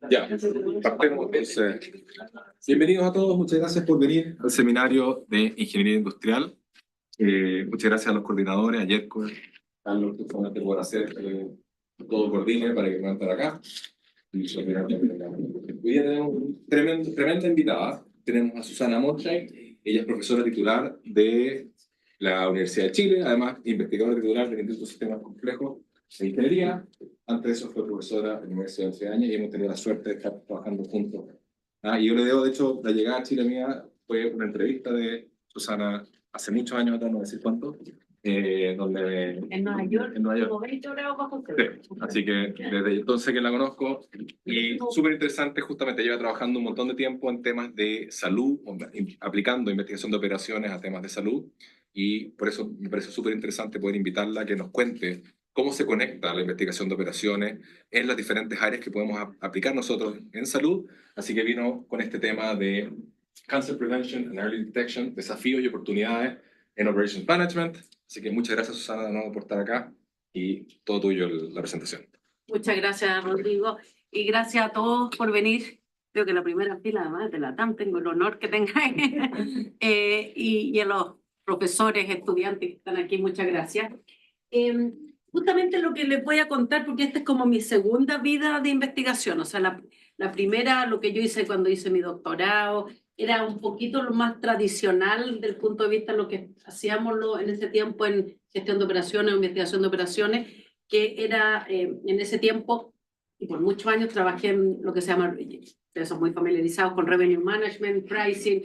Ya, partemos entonces. Bienvenidos a todos, muchas gracias por venir al seminario de Ingeniería Industrial. Muchas gracias a los coordinadores, a Yerko, Carlos, que fue por hacer todo coordine para que puedan estar acá. Y hoy día tenemos tremenda invitada. Tenemos a Susana Monchey, ella es profesora titular de la Universidad de Chile, además investigadora titular del Instituto de Sistemas Complejos de Ingeniería. Antes de eso fue profesora en la Universidad de 11 años y hemos tenido la suerte de estar trabajando juntos. Y yo le debo, de hecho, la llegada a Chile mía fue una entrevista de Susana hace muchos años atrás, no voy a decir cuánto, donde... En Nueva York, en Nueva York. como 20 grados bajo cero. Sí, así que desde entonces que la conozco y súper interesante, justamente lleva trabajando un montón de tiempo en temas de salud, aplicando investigación de operaciones a temas de salud y por eso me parece súper interesante poder invitarla a que nos cuente cómo se conecta la investigación de operaciones en las diferentes áreas que podemos aplicar nosotros en salud, así que vino con este tema de Cancer Prevention and Early Detection, desafíos y oportunidades en Operations Management. Así que muchas gracias, Susana, de nuevo por estar acá y todo tuyo la presentación. Muchas gracias, Rodrigo, y gracias a todos por venir. Creo que la primera fila, además de la TAM, tengo el honor que tengáis, y a los profesores, estudiantes que están aquí, muchas gracias. Justamente lo que les voy a contar, porque esta es como mi segunda vida de investigación, o sea, la primera, lo que yo hice cuando hice mi doctorado, era un poquito lo más tradicional del punto de vista de lo que hacíamos en ese tiempo en gestión de operaciones o investigación de operaciones, que era en ese tiempo, y por muchos años trabajé en lo que se llama, ustedes son muy familiarizados con Revenue Management, Pricing,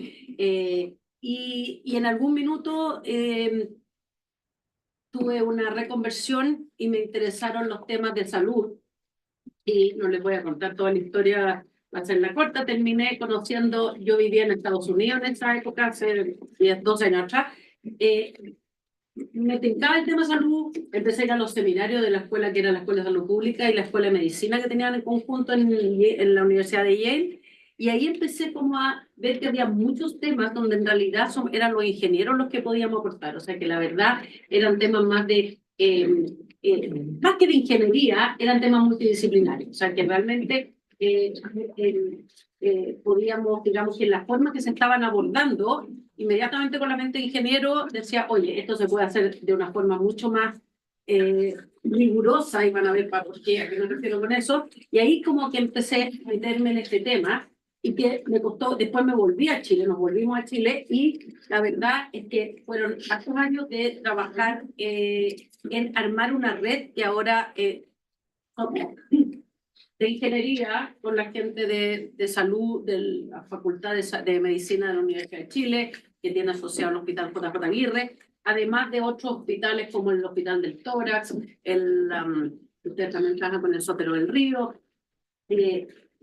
y en algún minuto tuve una reconversión y me interesaron los temas de salud, y no les voy a contar toda la historia, va a ser la corta. Terminé conociendo, yo vivía en Estados Unidos en esa época, hace 10, 12 años atrás. Me tincaba el tema de salud, empecé a ir a los seminarios de la escuela que era la Escuela de Salud Pública y la Escuela de Medicina que tenían en conjunto en la Universidad de Yale, y ahí empecé como a ver que había muchos temas donde en realidad eran los ingenieros los que podíamos aportar, o sea que la verdad eran temas más de... más que de ingeniería, eran temas multidisciplinarios, o sea que realmente podíamos, digamos, que en la forma que se estaban abordando, inmediatamente con la mente de ingeniero decía, oye, esto se puede hacer de una forma mucho más rigurosa, y van a ver para qué, a qué me refiero con eso, y ahí como que empecé a meterme en este tema, y que me costó, después me volví a Chile, nos volvimos a Chile, y la verdad es que fueron estos años de trabajar en armar una red que ahora de ingeniería con la gente de salud de la Facultad de Medicina de la Universidad de Chile, que tiene asociado el Hospital J.J. Aguirre, además de otros hospitales como el Hospital del Tórax, ustedes también trabajan con el Sotero del Río,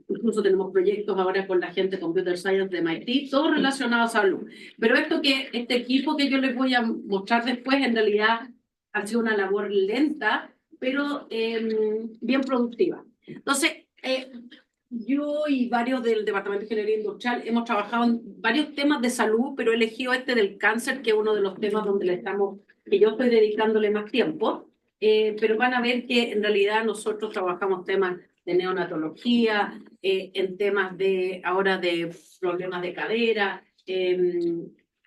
incluso tenemos proyectos ahora con la gente de Computer Science de MIT, todos relacionados a salud. Pero este equipo que yo les voy a mostrar después, en realidad ha sido una labor lenta, pero bien productiva. Entonces, yo y varios del Departamento de Ingeniería Industrial hemos trabajado en varios temas de salud, pero he elegido este del cáncer, que es uno de los temas que yo estoy dedicándole más tiempo, pero van a ver que en realidad nosotros trabajamos temas de neonatología, en temas ahora de problemas de cadera,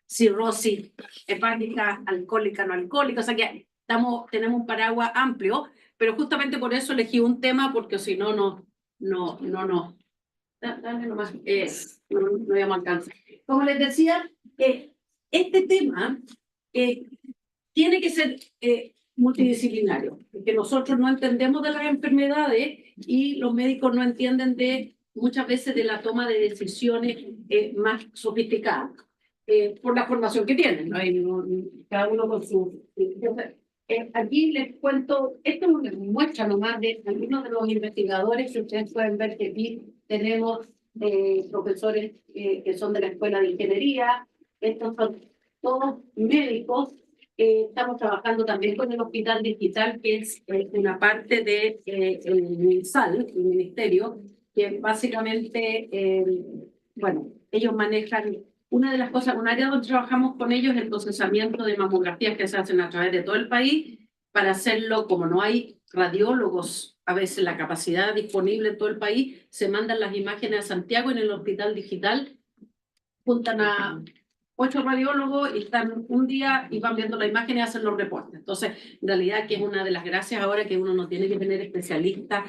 cirrosis hepática, alcohólica, no alcohólica, o sea que tenemos un paraguas amplio, pero justamente por eso elegí un tema, porque si no, no. Dale nomás, no íbamos a alcanzar. Como les decía, este tema tiene que ser multidisciplinario, porque nosotros no entendemos de las enfermedades y los médicos no entienden muchas veces de la toma de decisiones más sofisticadas, por la formación que tienen, ¿no? Cada uno con su... aquí les cuento, esto es una muestra nomás de algunos de los investigadores que ustedes pueden ver que aquí tenemos profesores que son de la Escuela de Ingeniería, estos son todos médicos. Estamos trabajando también con el Hospital Digital, que es una parte del MinSal, el ministerio, que básicamente, bueno, ellos manejan una de las cosas, un área donde trabajamos con ellos es el procesamiento de mamografías que se hacen a través de todo el país, para hacerlo, como no hay radiólogos, a veces la capacidad disponible en todo el país, se mandan las imágenes a Santiago en el hospital digital, juntan a 8 radiólogos y están un día y van viendo la imagen y hacen los reportes. Entonces, en realidad, que es una de las gracias ahora que uno no tiene que tener especialistas,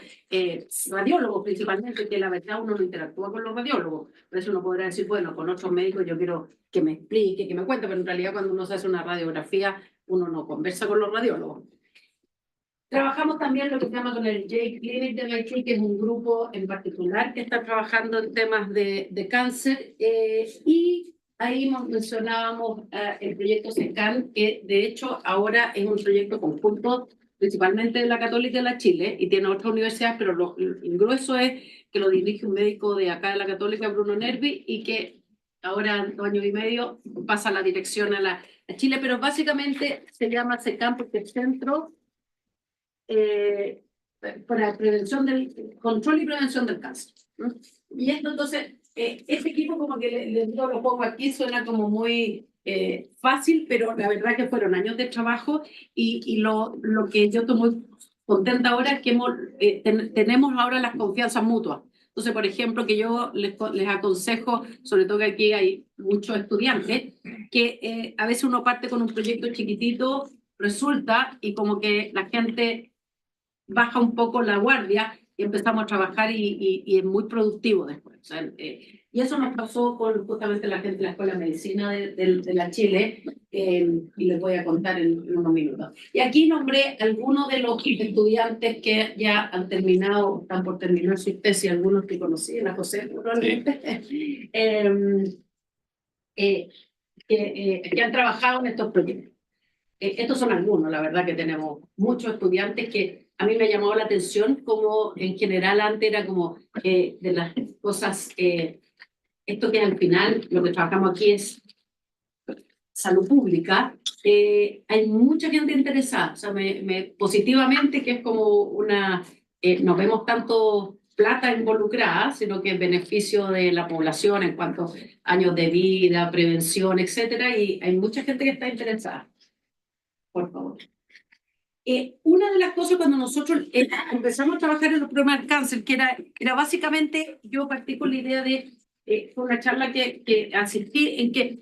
radiólogos principalmente, que la verdad uno no interactúa con los radiólogos. Por eso uno podrá decir, bueno, con otros médicos yo quiero que me explique, que me cuente, pero en realidad cuando uno se hace una radiografía, uno no conversa con los radiólogos. Trabajamos también lo que se llama con el J-Clinic de MIT, que es un grupo en particular que está trabajando en temas de cáncer, y ahí mencionábamos el proyecto SECAN, que de hecho ahora es un proyecto conjunto principalmente de la Católica de la Chile, y tiene otras universidades, pero el grueso es que lo dirige un médico de acá de la Católica, Bruno Nervi, y que ahora en 2 años y medio pasa la dirección a Chile, pero básicamente se llama SECAN porque es Centro para prevención del control y prevención del cáncer, ¿no? Y esto entonces, este equipo como que lo pongo aquí, suena como muy fácil, pero la verdad que fueron años de trabajo y lo que yo estoy muy contenta ahora es que tenemos ahora las confianzas mutuas. Entonces, por ejemplo, que yo les aconsejo, sobre todo que aquí hay muchos estudiantes, que a veces uno parte con un proyecto chiquitito, resulta, y como que la gente baja un poco la guardia y empezamos a trabajar y es muy productivo después. O sea, y eso nos pasó con justamente la gente de la Escuela de Medicina de la Chile, y les voy a contar en unos minutos. Y aquí nombré algunos de los estudiantes que ya han terminado, están por terminar su tesis, algunos que conocí, la José, probablemente, sí. Que han trabajado en estos proyectos. Estos son algunos, la verdad que tenemos muchos estudiantes que a mí me ha llamado la atención, como en general antes era como de las cosas, esto que al final lo que trabajamos aquí es salud pública, hay mucha gente interesada, o sea, positivamente, que es como no vemos tanto plata involucrada, sino que es beneficio de la población en cuanto a años de vida, prevención, etcétera, y hay mucha gente que está interesada. Por favor. Una de las cosas cuando nosotros empezamos a trabajar en los problemas del cáncer, que era básicamente, yo partí con la idea de una charla que asistí, en que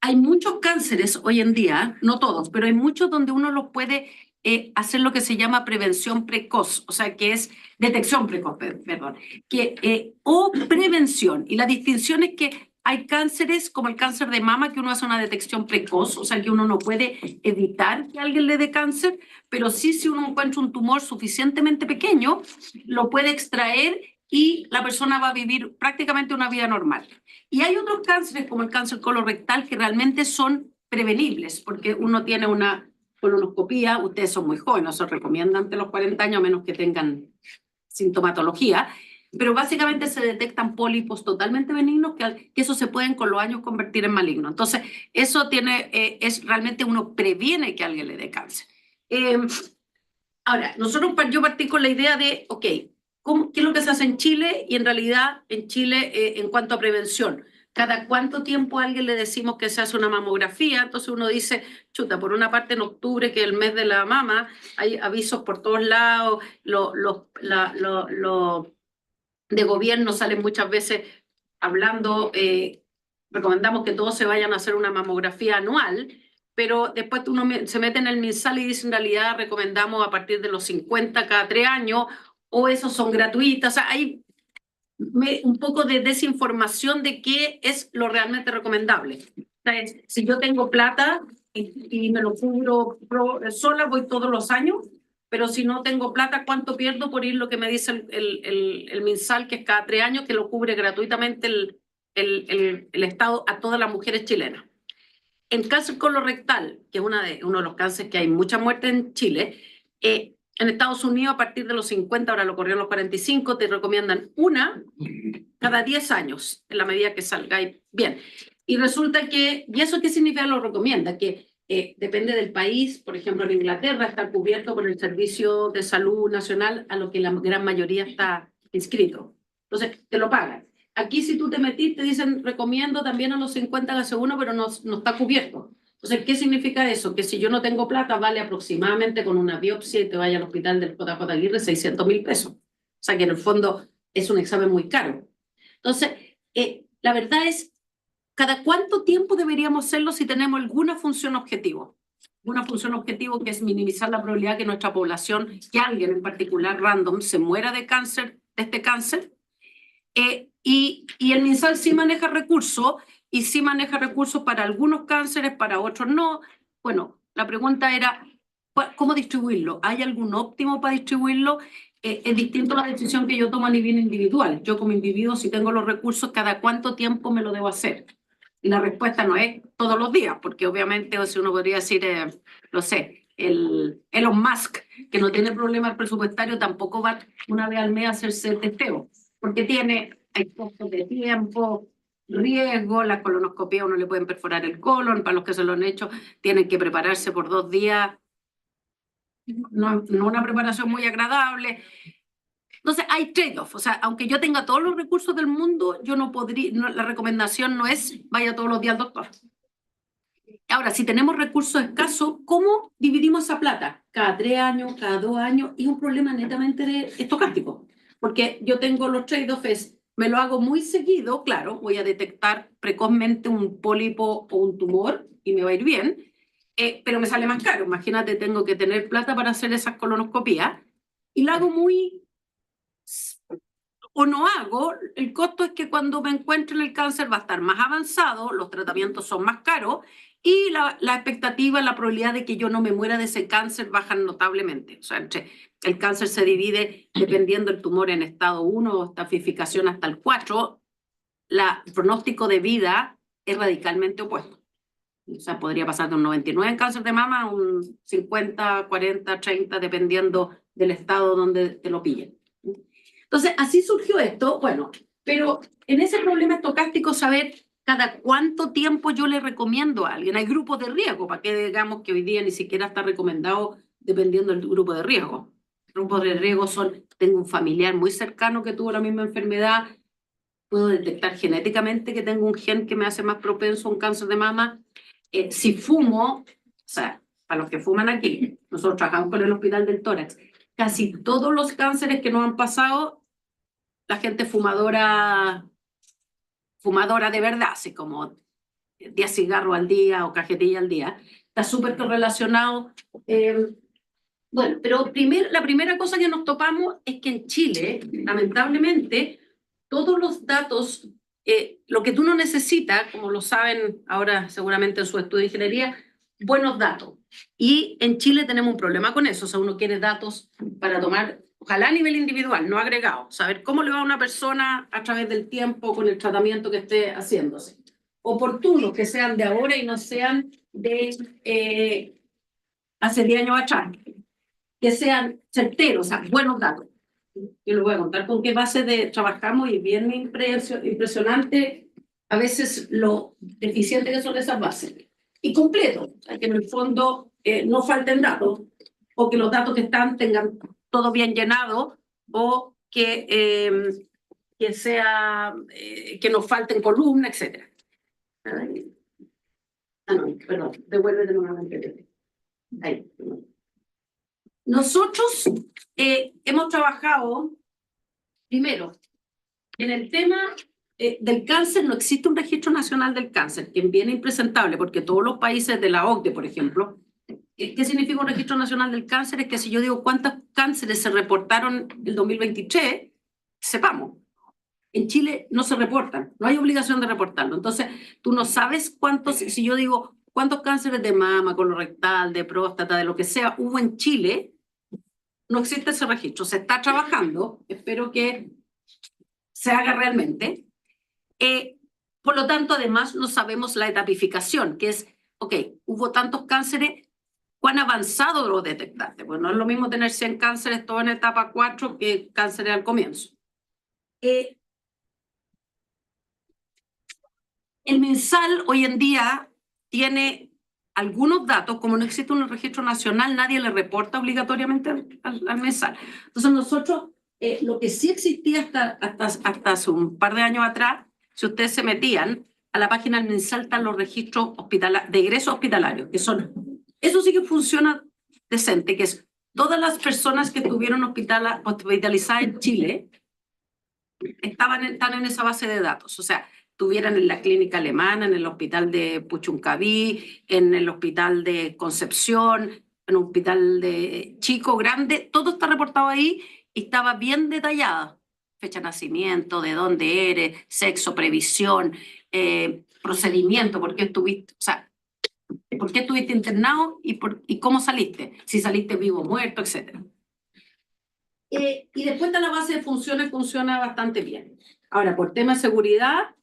hay muchos cánceres hoy en día, no todos, pero hay muchos donde uno los puede hacer lo que se llama prevención precoz, o sea, que es detección precoz, perdón, o prevención. Y la distinción es que hay cánceres como el cáncer de mama, que uno hace una detección precoz, o sea que uno no puede evitar que alguien le dé cáncer, pero sí, si uno encuentra un tumor suficientemente pequeño, lo puede extraer y la persona va a vivir prácticamente una vida normal. Y hay otros cánceres como el cáncer colorectal que realmente son prevenibles, porque uno tiene una colonoscopía, ustedes son muy jóvenes, se recomienda ante los 40 años, a menos que tengan sintomatología, pero básicamente se detectan pólipos totalmente benignos que eso se pueden con los años convertir en maligno. Entonces, eso es realmente uno previene que alguien le dé cáncer. Ahora, yo partí con la idea de, ok, ¿qué es lo que se hace en Chile? Y en realidad en Chile, en cuanto a prevención, ¿cada cuánto tiempo a alguien le decimos que se hace una mamografía? Entonces uno dice, chuta, por una parte en octubre, que es el mes de la mama, hay avisos por todos lados, de gobierno salen muchas veces hablando, recomendamos que todos se vayan a hacer una mamografía anual, pero después uno se mete en el MinSal y dice en realidad recomendamos a partir de los 50 cada 3 años, o esos son gratuitas. O sea, hay un poco de desinformación de qué es lo realmente recomendable. O sea, si yo tengo plata y me lo cubro sola, voy todos los años, pero si no tengo plata, ¿cuánto pierdo por ir lo que me dice el MinSal, que es cada 3 años, que lo cubre gratuitamente el Estado a todas las mujeres chilenas? En cáncer colorectal, que es uno de los cánceres que hay mucha muerte en Chile, en Estados Unidos a partir de los 50, ahora lo corrieron los 45, te recomiendan una cada 10 años, en la medida que salgáis bien. Y resulta que, ¿y eso qué significa? Lo recomienda, que depende del país. Por ejemplo, en Inglaterra está cubierto por el Servicio de Salud Nacional, a lo que la gran mayoría está inscrito. Entonces, te lo pagan. Aquí, si tú te metiste, te dicen, recomiendo también a los 50 hace uno, pero no está cubierto. Entonces, ¿qué significa eso? Que si yo no tengo plata, vale aproximadamente con una biopsia y te vaya al hospital del JJ Aguirre 600.000 pesos. O sea que en el fondo es un examen muy caro. Entonces, la verdad es, ¿cada cuánto tiempo deberíamos hacerlo si tenemos alguna función objetivo? Una función objetivo que es minimizar la probabilidad que nuestra población, que alguien en particular random, se muera de cáncer, de este cáncer. Y el MinSal sí maneja recursos, y sí maneja recursos para algunos cánceres, para otros no. Bueno, la pregunta era, ¿cómo distribuirlo? ¿Hay algún óptimo para distribuirlo? Es distinto a la decisión que yo tomo a nivel individual. Yo como individuo, si tengo los recursos, ¿cada cuánto tiempo me lo debo hacer? Y la respuesta no es todos los días, porque obviamente, o si uno podría decir, no sé, Elon Musk, que no tiene problemas presupuestarios, tampoco va una vez al mes a hacerse el testeo, porque hay costos de tiempo, riesgo, la colonoscopia uno le pueden perforar el colon, para los que se lo han hecho, tienen que prepararse por 2 días, no una preparación muy agradable. Entonces hay trade-off, o sea, aunque yo tenga todos los recursos del mundo, yo no podría, la recomendación no es vaya todos los días al doctor. Ahora, si tenemos recursos escasos, ¿cómo dividimos esa plata? Cada 3 años, cada 2 años, y es un problema netamente estocástico, porque yo tengo los trade-offs, me lo hago muy seguido, claro, voy a detectar precozmente un pólipo o un tumor y me va a ir bien, pero me sale más caro. Imagínate, tengo que tener plata para hacer esas colonoscopías, y lo hago muy o no hago, el costo es que cuando me encuentre en el cáncer va a estar más avanzado, los tratamientos son más caros y la expectativa, la probabilidad de que yo no me muera de ese cáncer bajan notablemente. O sea, el cáncer se divide dependiendo del tumor en estado 1 o estatificación hasta el 4, el pronóstico de vida es radicalmente opuesto. O sea, podría pasar de un 99 en cáncer de mama a un 50, 40, 30, dependiendo del estado donde te lo pillen. Entonces, así surgió esto, bueno, pero en ese problema estocástico saber cada cuánto tiempo yo le recomiendo a alguien. Hay grupos de riesgo, para que digamos que hoy día ni siquiera está recomendado dependiendo del grupo de riesgo. Grupos de riesgo son, tengo un familiar muy cercano que tuvo la misma enfermedad, puedo detectar genéticamente que tengo un gen que me hace más propenso a un cáncer de mama. Si fumo, o sea, para los que fuman aquí, nosotros trabajamos con el Hospital del Tórax, casi todos los cánceres que nos han pasado, la gente fumadora de verdad, así como 10 cigarros al día o cajetilla al día, está súper correlacionado. Bueno, pero la primera cosa que nos topamos es que en Chile, lamentablemente, todos los datos, lo que tú no necesitas, como lo saben ahora seguramente en su estudio de ingeniería, buenos datos. Y en Chile tenemos un problema con eso, o sea, uno quiere datos para tomar, ojalá a nivel individual, no agregado, saber cómo le va a una persona a través del tiempo con el tratamiento que esté haciéndose. Oportunos, que sean de ahora y no sean de hace 10 años atrás, que sean certeros, o sea, buenos datos. Yo les voy a contar con qué base trabajamos y bien impresionante a veces lo deficiente que son esas bases. Y completo, o sea, que en el fondo no falten datos, o que los datos que están tengan todo bien llenado, o que nos falten columnas, etc. No, perdón, devuélvete nuevamente. Ahí. Nosotros hemos trabajado, primero, en el tema del cáncer. No existe un registro nacional del cáncer, que es bien impresentable, porque todos los países de la OCDE, por ejemplo, ¿qué significa un registro nacional del cáncer? Es que si yo digo cuántos cánceres se reportaron en el 2023, sepamos. En Chile no se reportan, no hay obligación de reportarlo. Entonces, tú no sabes cuántos, si yo digo cuántos cánceres de mama, colorectal, de próstata, de lo que sea, hubo en Chile, no existe ese registro. Se está trabajando, espero que se haga realmente. Por lo tanto, además, no sabemos la etapificación, que es, ok, hubo tantos cánceres, ¿cuán avanzado lo detectaste? Pues no es lo mismo tener 100 cánceres todo en etapa 4 que cánceres al comienzo. El MinSal hoy en día tiene algunos datos, como no existe un registro nacional, nadie le reporta obligatoriamente al MinSal. Entonces nosotros, lo que sí existía hasta hace un par de años atrás, si ustedes se metían a la página del MinSal están los registros de egresos hospitalarios, que son, eso sí que funciona decente, que es todas las personas que estuvieron hospitalizadas en Chile están en esa base de datos, o sea, estuvieran en la clínica alemana, en el hospital de Puchuncaví, en el hospital de Concepción, en un hospital de chico, grande, todo está reportado ahí y estaba bien detallada. Fecha de nacimiento, de dónde eres, sexo, previsión, procedimiento, por qué estuviste, o sea, por qué estuviste internado y cómo saliste, si saliste vivo o muerto, etc. Y después de la base de funciones funciona bastante bien. Ahora, por tema de seguridad,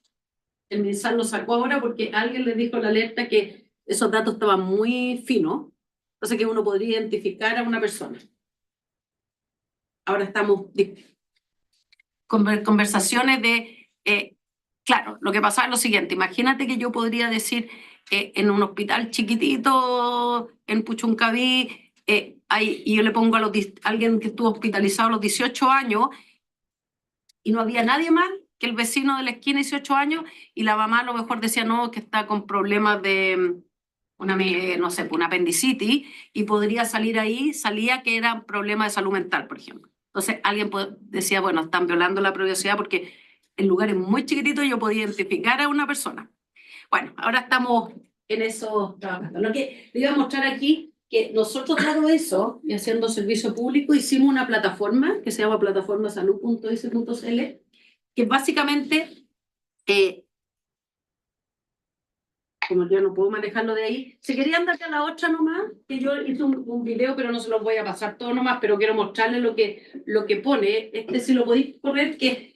el MinSal lo sacó ahora porque alguien le dijo en la alerta que esos datos estaban muy finos, entonces que uno podría identificar a una persona. Ahora estamos conversaciones de, claro, lo que pasa es lo siguiente, imagínate que yo podría decir en un hospital chiquitito en Puchuncaví, y yo le pongo a alguien que estuvo hospitalizado a los 18 años y no había nadie más que el vecino de la esquina, 18 años, y la mamá a lo mejor decía no, que está con problemas de no sé, una apendicitis, y podría salir ahí, salía que era un problema de salud mental, por ejemplo. Entonces alguien decía, bueno, están violando la privacidad porque en lugares muy chiquititos yo podía identificar a una persona. Bueno, ahora estamos en eso trabajando. Lo que le iba a mostrar aquí, que nosotros, dado eso, y haciendo servicio público, hicimos una plataforma que se llama plataformasalud.is.cl, que básicamente, como yo no puedo manejarlo de ahí, si querían darle a la otra nomás, que yo hice un video, pero no se los voy a pasar todo nomás, pero quiero mostrarles lo que pone, si lo podéis correr, que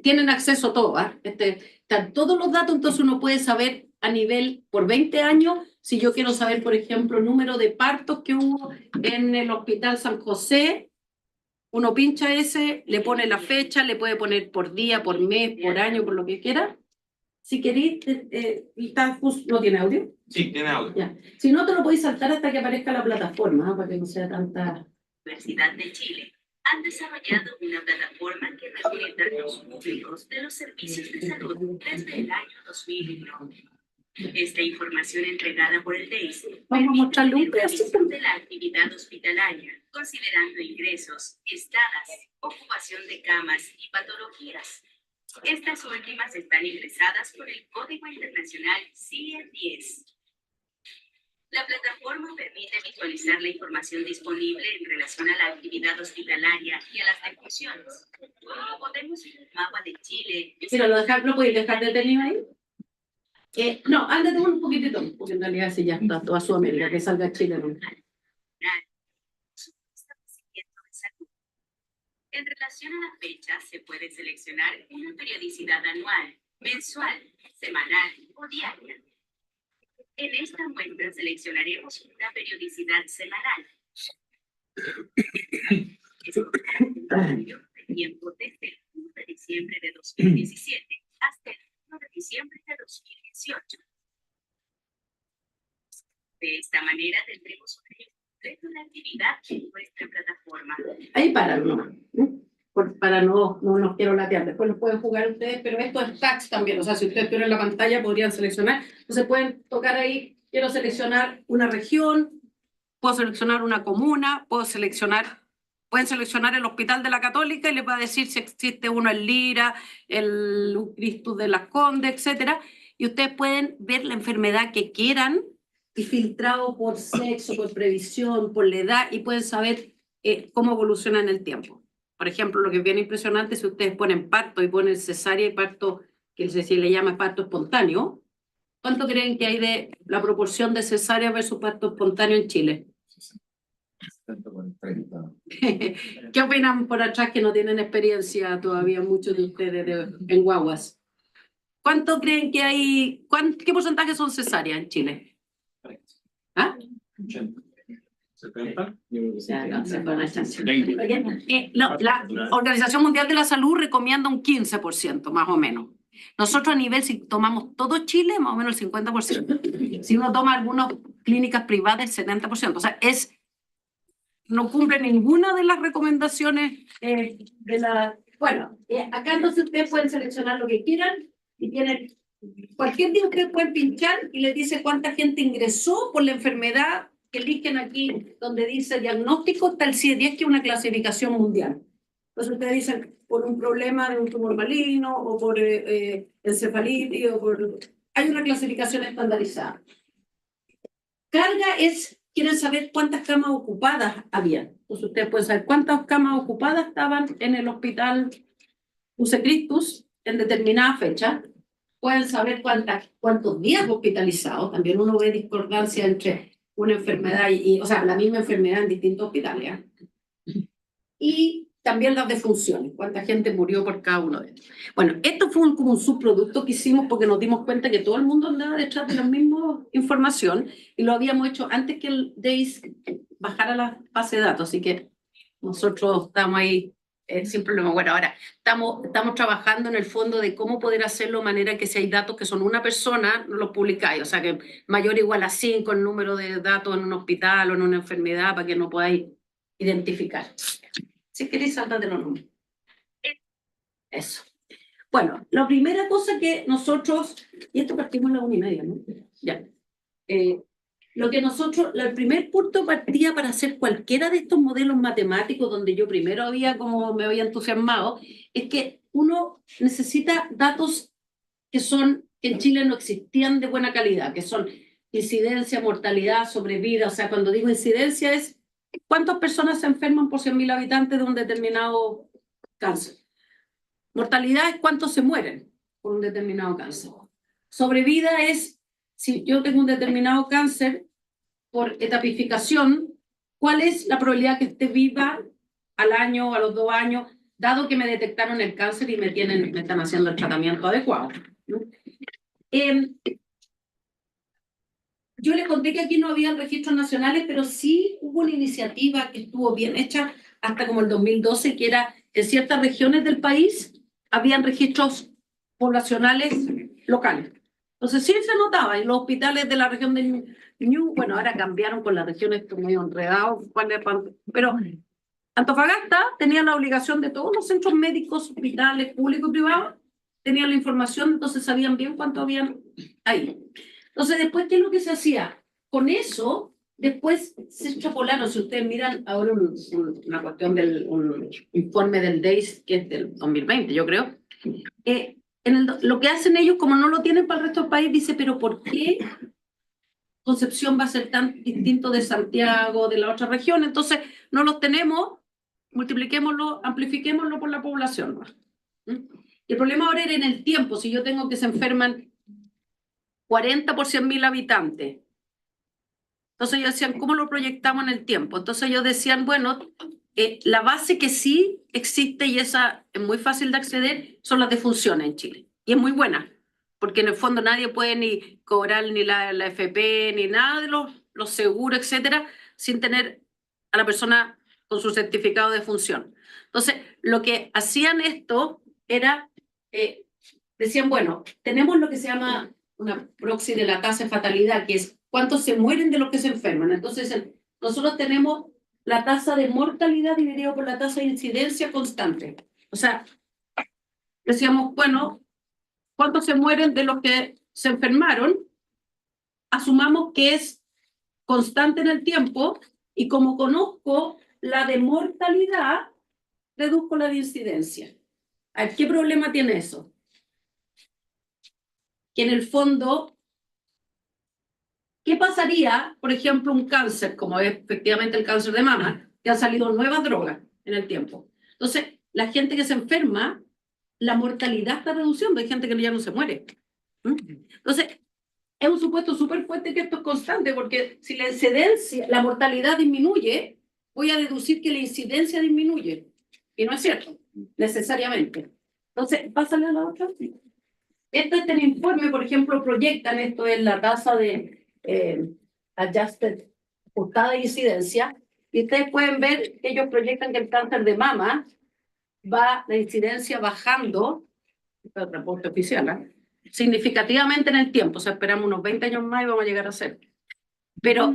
tienen acceso a todo, ¿eh? Están todos los datos, entonces uno puede saber a nivel por 20 años, si yo quiero saber, por ejemplo, el número de partos que hubo en el Hospital San José, uno pincha ese, le pone la fecha, le puede poner por día, por mes, por año, por lo que quiera. Si queréis, ¿no tiene audio? Sí, tiene audio. Ya. Si no, te lo podéis saltar hasta que aparezca la plataforma, ¿no? Para que no sea tanta... Universidad de Chile han desarrollado una plataforma que reúne datos públicos de los servicios de salud desde el año 2001. Esta información entregada por el DEIS Vamos a mostrarle un permite pedacito de la actividad hospitalaria, considerando ingresos, estadas, ocupación de camas y patologías. Estas últimas están ingresadas por el Código Internacional CIE-10. La plataforma permite visualizar la información disponible en relación a la actividad hospitalaria y a las defunciones. Podemos ver el mapa de Chile. Mira, ¿lo podéis dejar detenido ahí? No, ándate un poquitito, porque en realidad sí ya está toda Sudamérica, que salga Chile, ¿no? En relación a la fecha, se puede seleccionar una periodicidad anual, mensual, semanal o diaria. En esta muestra seleccionaremos una periodicidad semanal. Es un periodo de tiempo desde el 1 de diciembre de 2017 hasta el 1 de diciembre de 2018. De esta manera tendremos un registro completo de actividad en nuestra plataforma. Ahí para no quiero latear, después lo pueden jugar ustedes, pero esto es tags también, o sea, si ustedes tienen la pantalla podrían seleccionar, entonces pueden tocar ahí, quiero seleccionar una región, puedo seleccionar una comuna, pueden seleccionar el Hospital de la Católica y les va a decir si existe uno en Lira, el Cristo de las Condes, etcétera, y ustedes pueden ver la enfermedad que quieran y filtrado por sexo, por previsión, por la edad, y pueden saber cómo evoluciona en el tiempo. Por ejemplo, lo que es bien impresionante, si ustedes ponen parto y ponen cesárea y parto, que se le llama parto espontáneo, ¿cuánto creen que hay de la proporción de cesárea versus parto espontáneo en Chile? ¿Qué opinan por atrás que no tienen experiencia todavía muchos de ustedes en guaguas? ¿Cuánto creen que hay? ¿Qué porcentaje son cesáreas en Chile? ¿Ah? 70. La Organización Mundial de la Salud recomienda un 15%, más o menos. Nosotros a nivel, si tomamos todo Chile, más o menos el 50%. Si uno toma algunas clínicas privadas, el 70%. O sea, no cumple ninguna de las recomendaciones de la... Bueno, acá entonces ustedes pueden seleccionar lo que quieran y tienen Cualquier día ustedes pueden pinchar y les dice cuánta gente ingresó por la enfermedad que eligen aquí, donde dice diagnóstico, está el CIE-10, que es una clasificación mundial. Entonces ustedes dicen por un problema de un tumor maligno o por encefalitis o por... Hay una clasificación estandarizada. Carga es, quieren saber cuántas camas ocupadas había. Entonces ustedes pueden saber cuántas camas ocupadas estaban en el hospital UC Christus en determinada fecha. Pueden saber cuántos días hospitalizados. También uno ve discordancia entre una enfermedad o sea, la misma enfermedad en distintos hospitales. Y también las defunciones, cuánta gente murió por cada uno de ellos. Bueno, esto fue como un subproducto que hicimos porque nos dimos cuenta que todo el mundo andaba detrás de la misma información y lo habíamos hecho antes que el DAIS bajara la base de datos, así que nosotros estamos ahí sin problema. Bueno, ahora estamos trabajando en el fondo de cómo poder hacerlo de manera que si hay datos que son una persona, no los publicáis, o sea que mayor o igual a 5 el número de datos en un hospital o en una enfermedad para que no podáis identificar. Si queréis, saltate los números. Eso. Bueno, la primera cosa que nosotros, y esto partimos a las 1:30, ¿no? Ya. Lo que nosotros, el primer punto de partida para hacer cualquiera de estos modelos matemáticos, donde yo primero me había entusiasmado, es que uno necesita datos que en Chile no existían de buena calidad, que son incidencia, mortalidad, sobrevida. O sea, cuando digo incidencia es cuántas personas se enferman por 100.000 habitantes de un determinado cáncer. Mortalidad es cuántos se mueren por un determinado cáncer. Sobrevida es, si yo tengo un determinado cáncer por etapificación, ¿cuál es la probabilidad que esté viva al año, a los 2 años, dado que me detectaron el cáncer y me están haciendo el tratamiento adecuado? ¿No? Yo les conté que aquí no había registros nacionales, pero sí hubo una iniciativa que estuvo bien hecha hasta como el 2012, que era en ciertas regiones del país habían registros poblacionales locales. Entonces sí se notaba en los hospitales de la región de bueno, ahora cambiaron con las regiones medio enredados, pero Antofagasta tenía la obligación de todos los centros médicos, hospitales públicos y privados, tenían la información, entonces sabían bien cuánto habían ahí. Entonces, después, ¿qué es lo que se hacía? Con eso, después se extrapolaron. Si ustedes miran ahora una cuestión un informe del DAIS, que es del 2020, yo creo, lo que hacen ellos, como no lo tienen para el resto del país, dice, pero ¿por qué Concepción va a ser tan distinto de Santiago, de la otra región? Entonces, no los tenemos, multipliquémoslo, amplifiquémoslo por la población, ¿no? Y el problema ahora era en el tiempo. Si yo tengo que se enferman 40 por 100.000 habitantes. Entonces ellos decían, ¿cómo lo proyectamos en el tiempo? Entonces ellos decían, bueno, la base que sí existe y esa es muy fácil de acceder son las defunciones en Chile. Y es muy buena, porque en el fondo nadie puede ni cobrar ni la FP, ni nada de los seguros, etcétera, sin tener a la persona con su certificado de defunción. Entonces, lo que hacían esto era, decían, bueno, tenemos lo que se llama una proxy de la tasa de fatalidad, que es cuántos se mueren de los que se enferman. Entonces, nosotros tenemos la tasa de mortalidad dividido por la tasa de incidencia constante. O sea, decíamos, bueno, ¿cuántos se mueren de los que se enfermaron? Asumamos que es constante en el tiempo y como conozco la de mortalidad, reduzco la de incidencia. A ver, ¿qué problema tiene eso? Que en el fondo, ¿qué pasaría, por ejemplo, un cáncer, como es efectivamente el cáncer de mama, que han salido nuevas drogas en el tiempo? Entonces, la gente que se enferma, la mortalidad está reduciendo, hay gente que ya no se muere. Entonces, es un supuesto súper fuerte que esto es constante, porque si la incidencia, la mortalidad disminuye, voy a deducir que la incidencia disminuye. Y no es cierto, necesariamente. Entonces, pásale a la otra. Este es el informe, por ejemplo, proyectan, esto es la tasa de adjusted, ajustada de incidencia, y ustedes pueden ver que ellos proyectan que el cáncer de mama va la incidencia bajando, este es el reporte oficial, significativamente en el tiempo. O sea, esperamos unos 20 años más y vamos a llegar a ser. Pero,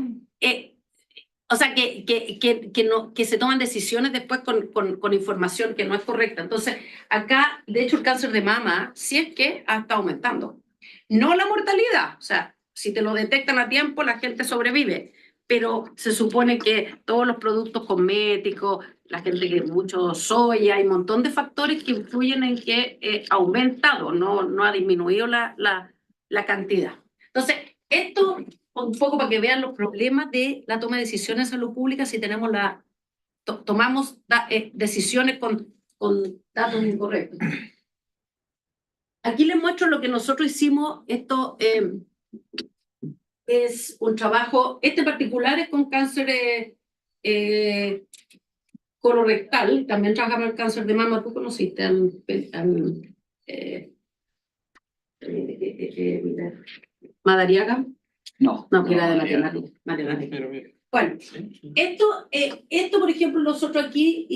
o sea, que se toman decisiones después con información que no es correcta. Entonces, acá, de hecho, el cáncer de mama, sí es que ha estado aumentando. No la mortalidad, o sea, si te lo detectan a tiempo, la gente sobrevive, pero se supone que todos los productos cosméticos, la gente que mucho soya, hay un montón de factores que influyen en que ha aumentado, no ha disminuido la cantidad. Entonces, esto un poco para que vean los problemas de la toma de decisiones en salud pública si tenemos tomamos decisiones con datos incorrectos. Aquí les muestro lo que nosotros hicimos. Esto es un trabajo, este particular es con cáncer colorectal, también trabajamos en cáncer de mama. ¿Tú conociste Madariaga? No. No, que era de Madariaga. matemáticas. Bueno, esto, por ejemplo, nosotros aquí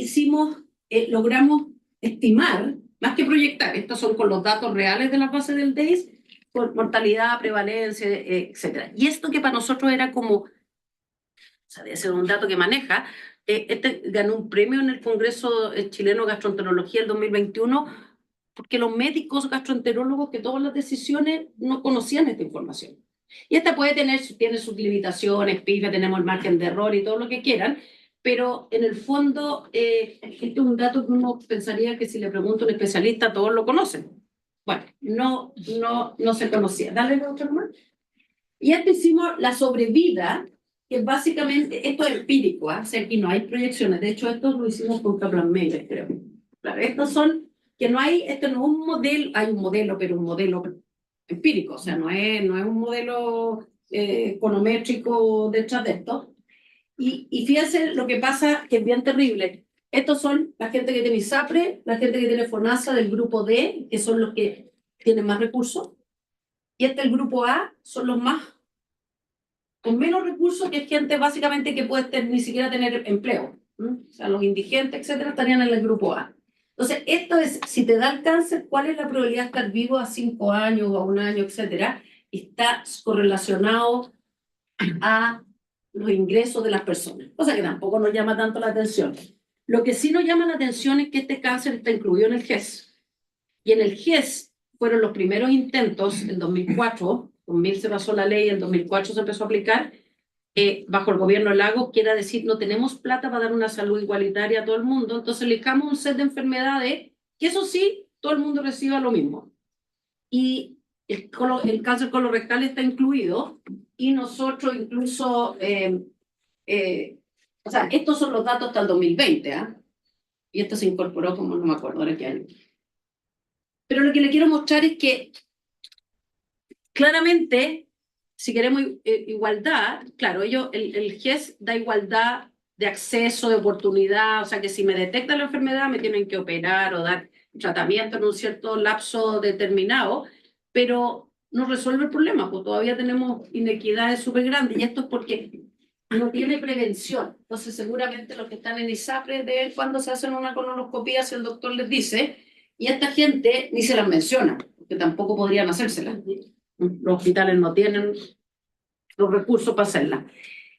logramos estimar, más que proyectar, estos son con los datos reales de la base del DEIS, por mortalidad, prevalencia, etc. Y esto que para nosotros era como, o sea, debe ser un dato que maneja, este ganó un premio en el Congreso Chileno de Gastroenterología el 2021, porque los médicos gastroenterólogos que toman las decisiones no conocían esta información. Y esta tiene sus limitaciones, pifia, tenemos el margen de error y todo lo que quieran, pero en el fondo este es un dato que uno pensaría que si le pregunta a un especialista todos lo conocen. Bueno, no se conocía. Dale otro más. Y esto hicimos la sobrevida, que básicamente, esto es empírico, o sea, aquí no hay proyecciones. De hecho, esto lo hicimos con Kaplan-Meier, creo. Claro, estos son, que no hay, esto no es un modelo, hay un modelo, pero un modelo empírico, o sea, no es un modelo econométrico detrás de esto. Y fíjense lo que pasa, que es bien terrible. Estos son la gente que tiene ISAPRE, la gente que tiene FONASA del grupo D, que son los que tienen más recursos, y el grupo A son los más con menos recursos, que es gente básicamente que puede ni siquiera tener empleo. O sea, los indigentes, etcétera, estarían en el grupo A. Entonces, esto es, si te da el cáncer, ¿cuál es la probabilidad de estar vivo a 5 años o a 1 año, etcétera? Está correlacionado a los ingresos de las personas, cosa que tampoco nos llama tanto la atención. Lo que sí nos llama la atención es que este cáncer está incluido en el GES. Y en el GES fueron los primeros intentos, en 2004, 2000 se pasó la ley, en 2004 se empezó a aplicar, bajo el gobierno Lagos, que era decir, no tenemos plata para dar una salud igualitaria a todo el mundo, entonces elegimos un set de enfermedades que eso sí, todo el mundo reciba lo mismo. Y el cáncer colorectal está incluido, y nosotros incluso, o sea, estos son los datos hasta el 2020, y esto se incorporó como no me acuerdo ahora qué año. Pero lo que le quiero mostrar es que claramente, si queremos igualdad, claro, el GES da igualdad de acceso, de oportunidad, o sea que si me detectan la enfermedad me tienen que operar o dar tratamiento en un cierto lapso determinado, pero no resuelve el problema, pues todavía tenemos inequidades súper grandes, y esto es porque no tiene prevención. Entonces seguramente los que están en ISAPRE de vez cuando se hacen una colonoscopía, si el doctor les dice, y a esta gente ni se las menciona, porque tampoco podrían hacérselas. Los hospitales no tienen los recursos para hacerla.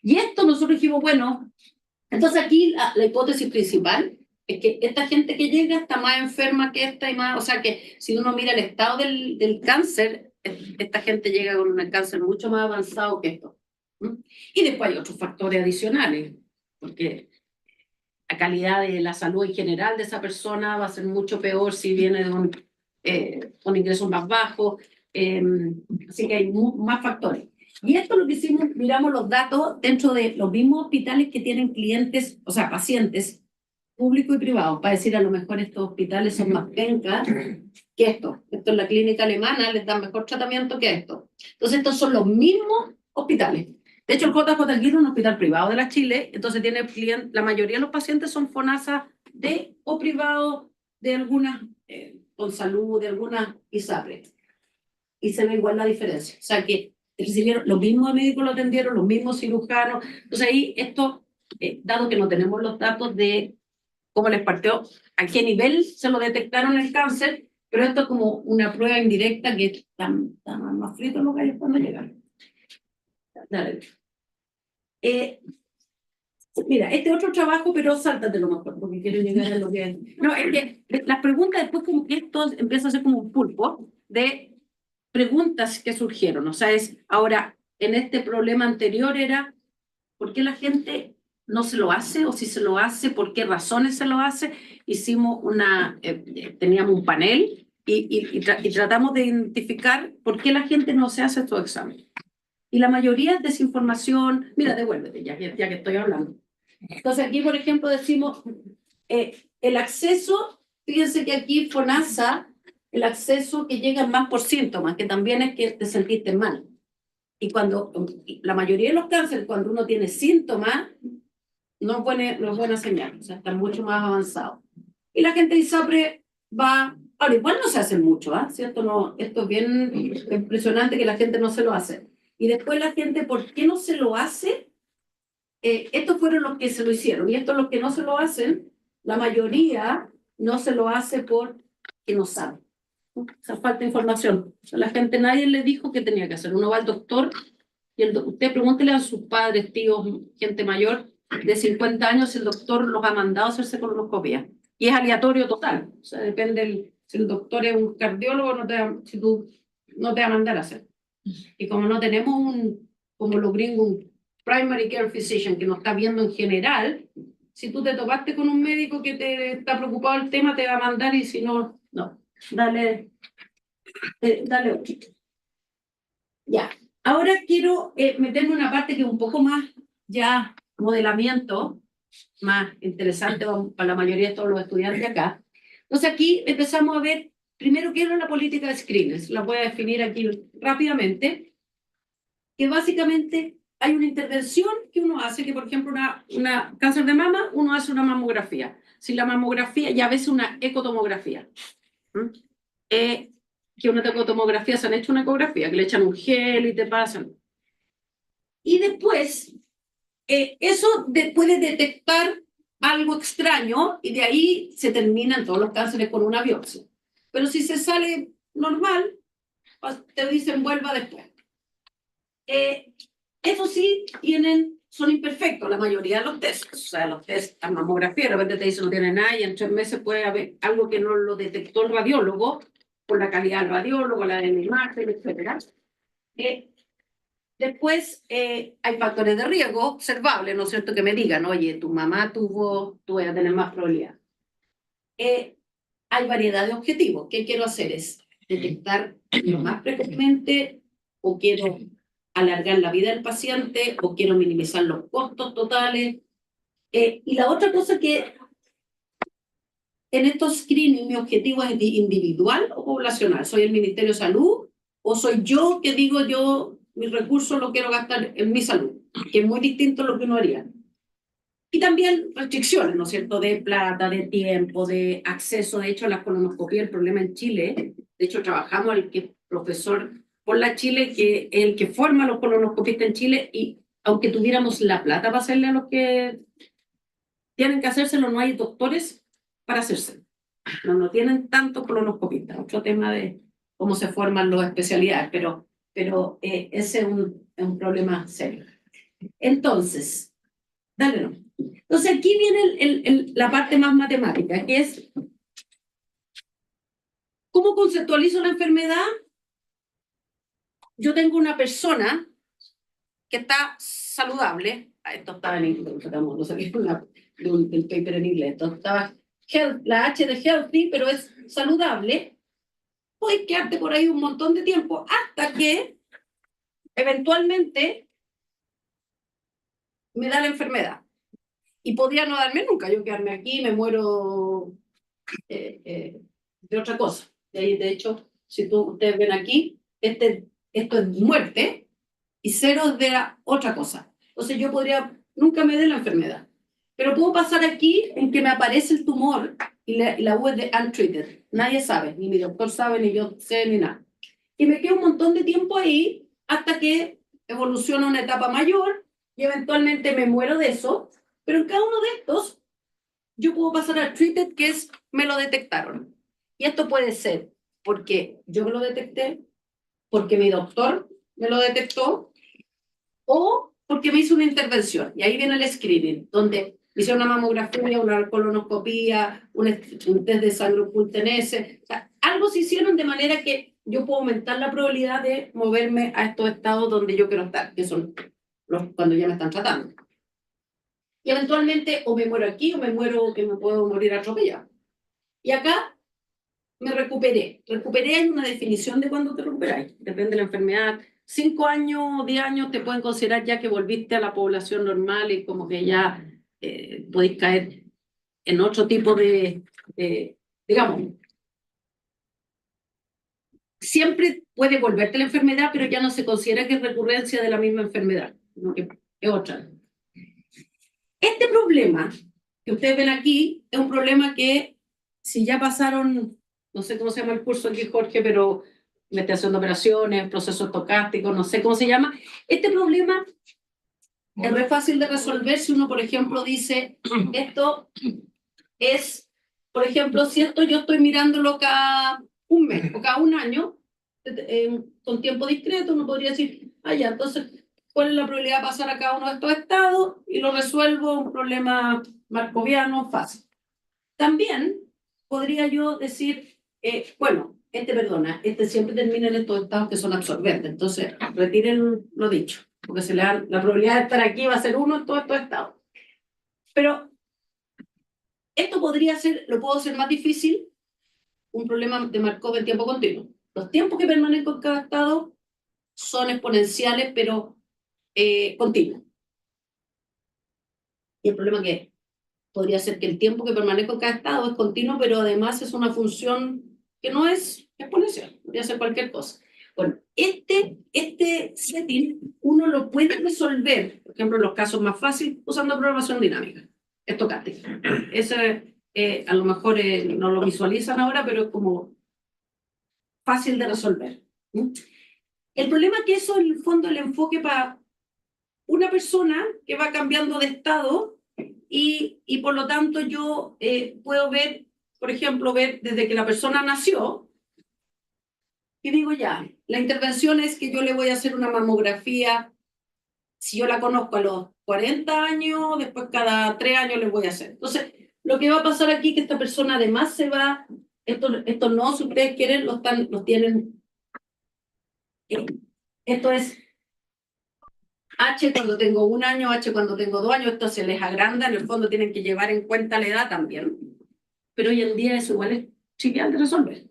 Y esto nosotros dijimos, bueno, entonces aquí la hipótesis principal es que esta gente que llega está más enferma que esta y más, o sea que si uno mira el estado del cáncer, esta gente llega con un cáncer mucho más avanzado que esto. Y después hay otros factores adicionales, porque la calidad de la salud en general de esa persona va a ser mucho peor si viene de un ingreso más bajo. Así que hay más factores. Y esto lo que hicimos, miramos los datos dentro de los mismos hospitales que tienen clientes, o sea, pacientes públicos y privados, para decir a lo mejor estos hospitales son más pencas que esto. Esto en la clínica alemana les dan mejor tratamiento que esto. Entonces estos son los mismos hospitales. De hecho, el JJ Aguirre es un hospital privado de la Chile, entonces tiene la mayoría de los pacientes son FONASA o privados de algunas, con salud, de algunas ISAPRE. Y se ve igual la diferencia. O sea que recibieron, los mismos médicos lo atendieron, los mismos cirujanos. Entonces ahí esto, dado que no tenemos los datos de cómo les partió, a qué nivel se lo detectaron el cáncer, pero esto es como una prueba indirecta que están más fritos los gallos cuando llegan. Dale. Mira, este otro trabajo, pero sáltatelo mejor, porque quiero llegar a lo que es. No, es que las preguntas después como que esto empieza a ser como un pulpo de preguntas que surgieron. O sea, ahora, en este problema anterior era, ¿por qué la gente no se lo hace? O si se lo hace, ¿por qué razones se lo hace? Hicimos teníamos un panel y tratamos de identificar por qué la gente no se hace estos exámenes. Y la mayoría es desinformación. Mira, devuélvete ya que estoy hablando. Entonces aquí, por ejemplo, decimos el acceso, fíjense que aquí FONASA, el acceso que llega más por síntomas, que también es que te sentiste mal. Y cuando la mayoría de los cánceres, cuando uno tiene síntomas, no es buena señal, o sea, está mucho más avanzado. Y la gente de ISAPRE va, ahora igual no se hace mucho, ¿ah? ¿Cierto? No, esto es bien impresionante que la gente no se lo hace. Y después la gente, ¿por qué no se lo hace? Estos fueron los que se lo hicieron, y estos los que no se lo hacen, la mayoría no se lo hace porque no sabe. O sea, falta información. O sea, la gente, nadie le dijo qué tenía que hacer. Uno va al doctor y usted pregúntele a sus padres, tíos, gente mayor de 50 años si el doctor los ha mandado a hacerse colonoscopia. Y es aleatorio total. O sea, depende si el doctor es un cardiólogo, no te va a mandar a hacer. Y como no tenemos como los gringos, un primary care physician que nos está viendo en general, si tú te topaste con un médico que te está preocupado del tema, te va a mandar, y si no, no. Dale otro. Ya. Ahora quiero meterme en una parte que es un poco más ya modelamiento, más interesante para la mayoría de todos los estudiantes acá. Entonces aquí empezamos a ver, primero, qué es la política de screenings. La voy a definir aquí rápidamente, que básicamente hay una intervención que uno hace, que por ejemplo una cáncer de mama, uno hace una mamografía. Si la mamografía, y a veces una ecotomografía. Que una ecotomografía, se han hecho una ecografía, que le echan un gel y te pasan. Y después, eso puede detectar algo extraño y de ahí se terminan todos los cánceres con una biopsia. Pero si se sale normal, te dicen vuelva después. Eso sí, son imperfectos la mayoría de los test. O sea, los test, la mamografía, de repente te dicen no tiene nada y en 3 meses puede haber algo que no lo detectó el radiólogo, por la calidad del radiólogo, la de la imagen, etc. Después hay factores de riesgo observables, ¿no es cierto? Que me digan, oye, tu mamá tú vas a tener más probabilidad. Hay variedad de objetivos. ¿Qué quiero hacer? Es detectar lo más precozmente, o quiero alargar la vida del paciente, o quiero minimizar los costos totales. Y la otra cosa que en estos screening mi objetivo es individual o poblacional. ¿Soy el Ministerio de Salud o soy yo que digo mis recursos los quiero gastar en mi salud? Que es muy distinto a lo que uno haría. Y también restricciones, ¿no es cierto?, de plata, de tiempo, de acceso. De hecho, la colonoscopia, el problema en Chile, de hecho trabajamos el que es profesor por la Chile, que es el que forma a los colonoscopistas en Chile, y aunque tuviéramos la plata para hacerle a los que tienen que hacérselo, no hay doctores para hacerse. No tienen tantos colonoscopistas. Otro tema de cómo se forman las especialidades, pero ese es un problema serio. Entonces, dale no. Entonces aquí viene la parte más matemática, que es ¿cómo conceptualizo la enfermedad? Yo tengo una persona que está saludable. Esto estaba en inglés, no sé qué es del paper en inglés. Esto estaba la H de healthy, pero es saludable. Puedes quedarte por ahí un montón de tiempo hasta que eventualmente me da la enfermedad. Y podría no darme nunca, yo quedarme aquí, me muero de otra cosa. De hecho, si ustedes ven aquí, esto es muerte y 0 es de otra cosa. Entonces yo nunca me dé la enfermedad. Pero puedo pasar aquí en que me aparece el tumor y la U es de untreated. Nadie sabe, ni mi doctor sabe, ni yo sé, ni nada. Y me quedo un montón de tiempo ahí hasta que evoluciona a una etapa mayor y eventualmente me muero de eso. Pero en cada uno de estos, yo puedo pasar a treated, que es me lo detectaron. Y esto puede ser porque yo me lo detecté, porque mi doctor me lo detectó, o porque me hizo una intervención. Y ahí viene el screening, donde me hicieron una mamografía, una colonoscopía, un test de sangre oculta en ese. O sea, algo se hicieron de manera que yo puedo aumentar la probabilidad de moverme a estos estados donde yo quiero estar, que son cuando ya me están tratando. Y eventualmente o me muero aquí o me muero que me puedo morir atropellado. Y acá me recuperé. Recuperé hay una definición de cuándo te recuperáis. Depende de la enfermedad. 5 años, 10 años te pueden considerar ya que volviste a la población normal y como que ya podéis caer en otro tipo digamos, siempre puede volverte la enfermedad, pero ya no se considera que es recurrencia de la misma enfermedad, sino que es otra. Este problema que ustedes ven aquí es un problema que si ya pasaron, no sé cómo se llama el curso aquí, Jorge, pero investigación de operaciones, procesos estocásticos, no sé cómo se llama. Este problema es re fácil de resolver si uno, por ejemplo, dice, esto es, por ejemplo, si esto yo estoy mirándolo cada un mes o cada un año, con tiempo discreto, uno podría decir, ya, entonces, ¿cuál es la probabilidad de pasar a cada uno de estos estados? Y lo resuelvo, un problema markoviano fácil. También podría yo decir, bueno, este siempre termina en estos estados que son absorbentes, entonces retiren lo dicho, porque se le da, la probabilidad de estar aquí va a ser 1 en todos estos estados. Pero esto podría ser, lo puedo hacer más difícil, un problema de Markov en tiempo continuo. Los tiempos que permanezco en cada estado son exponenciales, pero continuos. Y el problema que podría ser que el tiempo que permanezco en cada estado es continuo, pero además es una función que no es exponencial, podría ser cualquier cosa. Bueno, este setting uno lo puede resolver, por ejemplo, en los casos más fáciles, usando programación dinámica, estocástica. Ese a lo mejor no lo visualizan ahora, pero es como fácil de resolver. El problema es que eso, en el fondo, el enfoque para una persona que va cambiando de estado y por lo tanto yo puedo ver, por ejemplo, ver desde que la persona nació y digo ya, la intervención es que yo le voy a hacer una mamografía, si yo la conozco a los 40 años, después cada 3 años le voy a hacer. Entonces, lo que va a pasar aquí es que esta persona además se va, estos no, si ustedes quieren, los tienen, esto es H cuando tengo 1 año, H cuando tengo 2 años, esto se les agranda, en el fondo tienen que llevar en cuenta la edad también. Pero hoy en día eso igual es trivial de resolver.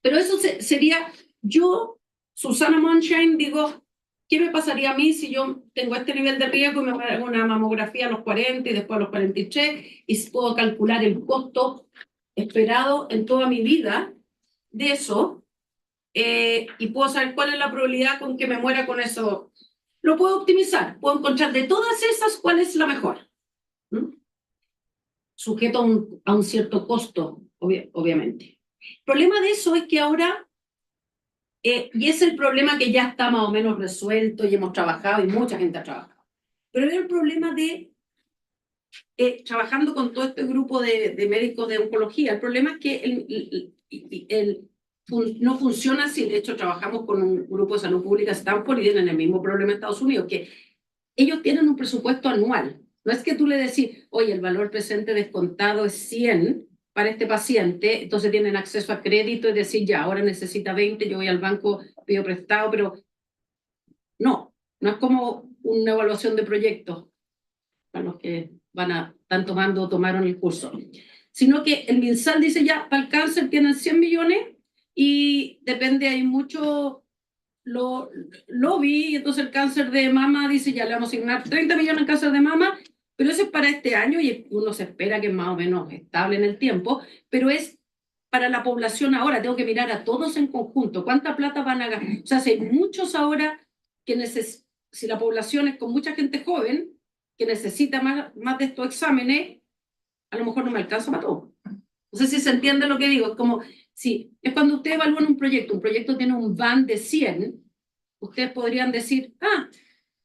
Pero eso sería, yo, Susana Monshine, digo, ¿qué me pasaría a mí si yo tengo este nivel de riesgo y me hago una mamografía a los 40 y después a los 43 y puedo calcular el costo esperado en toda mi vida de eso y puedo saber cuál es la probabilidad con que me muera con eso? Lo puedo optimizar, puedo encontrar de todas esas cuál es la mejor. Sujeto a un cierto costo, obviamente. El problema de eso es que ahora, y es el problema que ya está más o menos resuelto y hemos trabajado y mucha gente ha trabajado, pero es el problema de, trabajando con todo este grupo de médicos de oncología, el problema es que no funciona así. De hecho, trabajamos con un grupo de salud pública Stanford y tienen el mismo problema en Estados Unidos, que ellos tienen un presupuesto anual. No es que tú le decís, oye, el valor presente descontado es 100 para este paciente, entonces tienen acceso a crédito y decir, ya, ahora necesita 20, yo voy al banco, pido prestado, pero no es como una evaluación de proyectos para los que están tomando o tomaron el curso, sino que el MinSal dice, ya, para el cáncer tienen 100 millones y depende, hay mucho lobby, y entonces el cáncer de mama dice, ya le vamos a asignar 30 millones en cáncer de mama, pero eso es para este año y uno se espera que es más o menos estable en el tiempo, pero es para la población ahora. Tengo que mirar a todos en conjunto, cuánta plata van a ganar. O sea, si hay muchos ahora que si la población es con mucha gente joven que necesita más de estos exámenes, a lo mejor no me alcanza para todo. No sé si se entiende lo que digo. Es como, sí, es cuando ustedes evalúan un proyecto tiene un VAN de 100, ustedes podrían decir,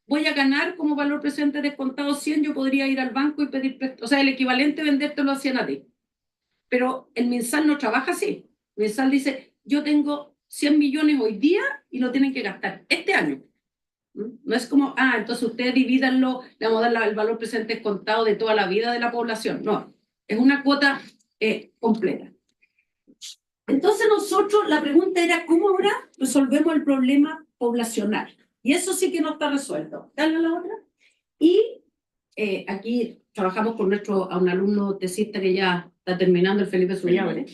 voy a ganar como valor presente descontado 100, yo podría ir al banco y pedir prestado, o sea, el equivalente vendértelo a 100 a ti. Pero el MinSal no trabaja así. El MinSal dice, yo tengo 100 millones hoy día y lo tienen que gastar este año. No es como, entonces ustedes divídanlo, le vamos a dar el valor presente descontado de toda la vida de la población. No, es una cuota completa. Entonces nosotros, la pregunta era, ¿cómo ahora resolvemos el problema poblacional? Y eso sí que no está resuelto. Dale a la otra. Y aquí trabajamos con a un alumno tesista que ya está terminando, el Felipe Suyabre,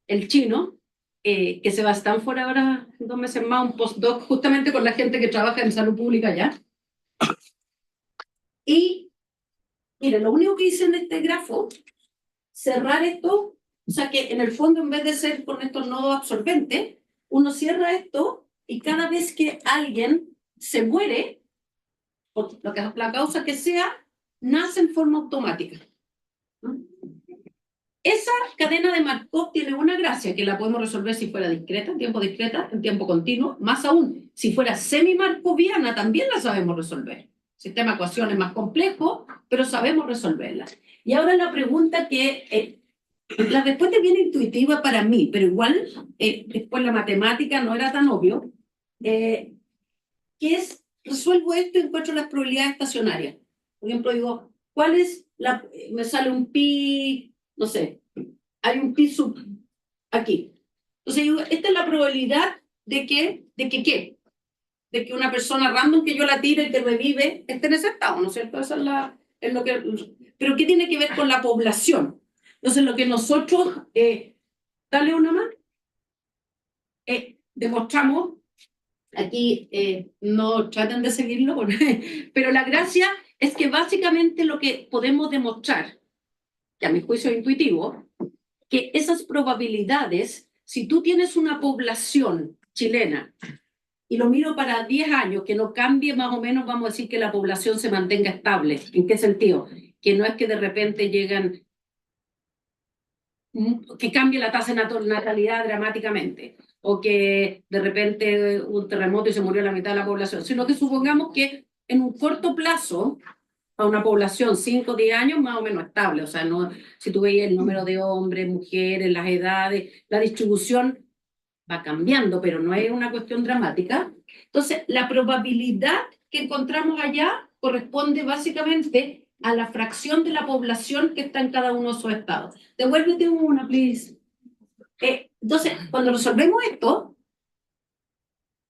el chino, que se va a Stanford ahora 2 meses más, un postdoc justamente con la gente que trabaja en salud pública allá. Y mira, lo único que hice en este grafo, cerrar esto, o sea que en el fondo en vez de ser con estos nodos absorbentes, uno cierra esto y cada vez que alguien se muere, por la causa que sea, nace en forma automática. Esa cadena de Markov tiene una gracia, que la podemos resolver si fuera discreta, en tiempo continuo, más aún, si fuera semi-markoviana también la sabemos resolver. Sistema de ecuaciones más complejo, pero sabemos resolverla. Y ahora la pregunta que, la respuesta viene intuitiva para mí, pero igual después la matemática no era tan obvio, que es, resuelvo esto y encuentro las probabilidades estacionarias. Por ejemplo, digo, ¿cuál es me sale un pi, no sé, hay un pi sub aquí. Entonces digo, esta es la probabilidad de que ¿qué? De que una persona random que yo la tire y que revive esté en ese estado, ¿no es cierto? Esa es lo que... Pero ¿qué tiene que ver con la población? Entonces lo que nosotros, dale una más, demostramos, aquí no traten de seguirlo, pero la gracia es que básicamente lo que podemos demostrar, que a mi juicio es intuitivo, que esas probabilidades, si tú tienes una población chilena, y lo miro para 10 años, que no cambie más o menos, vamos a decir que la población se mantenga estable. ¿En qué sentido? Que no es que de repente llegan, que cambie la tasa de natalidad dramáticamente, o que de repente un terremoto y se murió la mitad de la población, sino que supongamos que en un corto plazo, a una población 5 o 10 años más o menos estable, o sea, no, si tú veis el número de hombres, mujeres, las edades, la distribución va cambiando, pero no es una cuestión dramática. Entonces, la probabilidad que encontramos allá corresponde básicamente a la fracción de la población que está en cada uno de esos estados. Devuélvete una, please. Entonces, cuando resolvemos esto,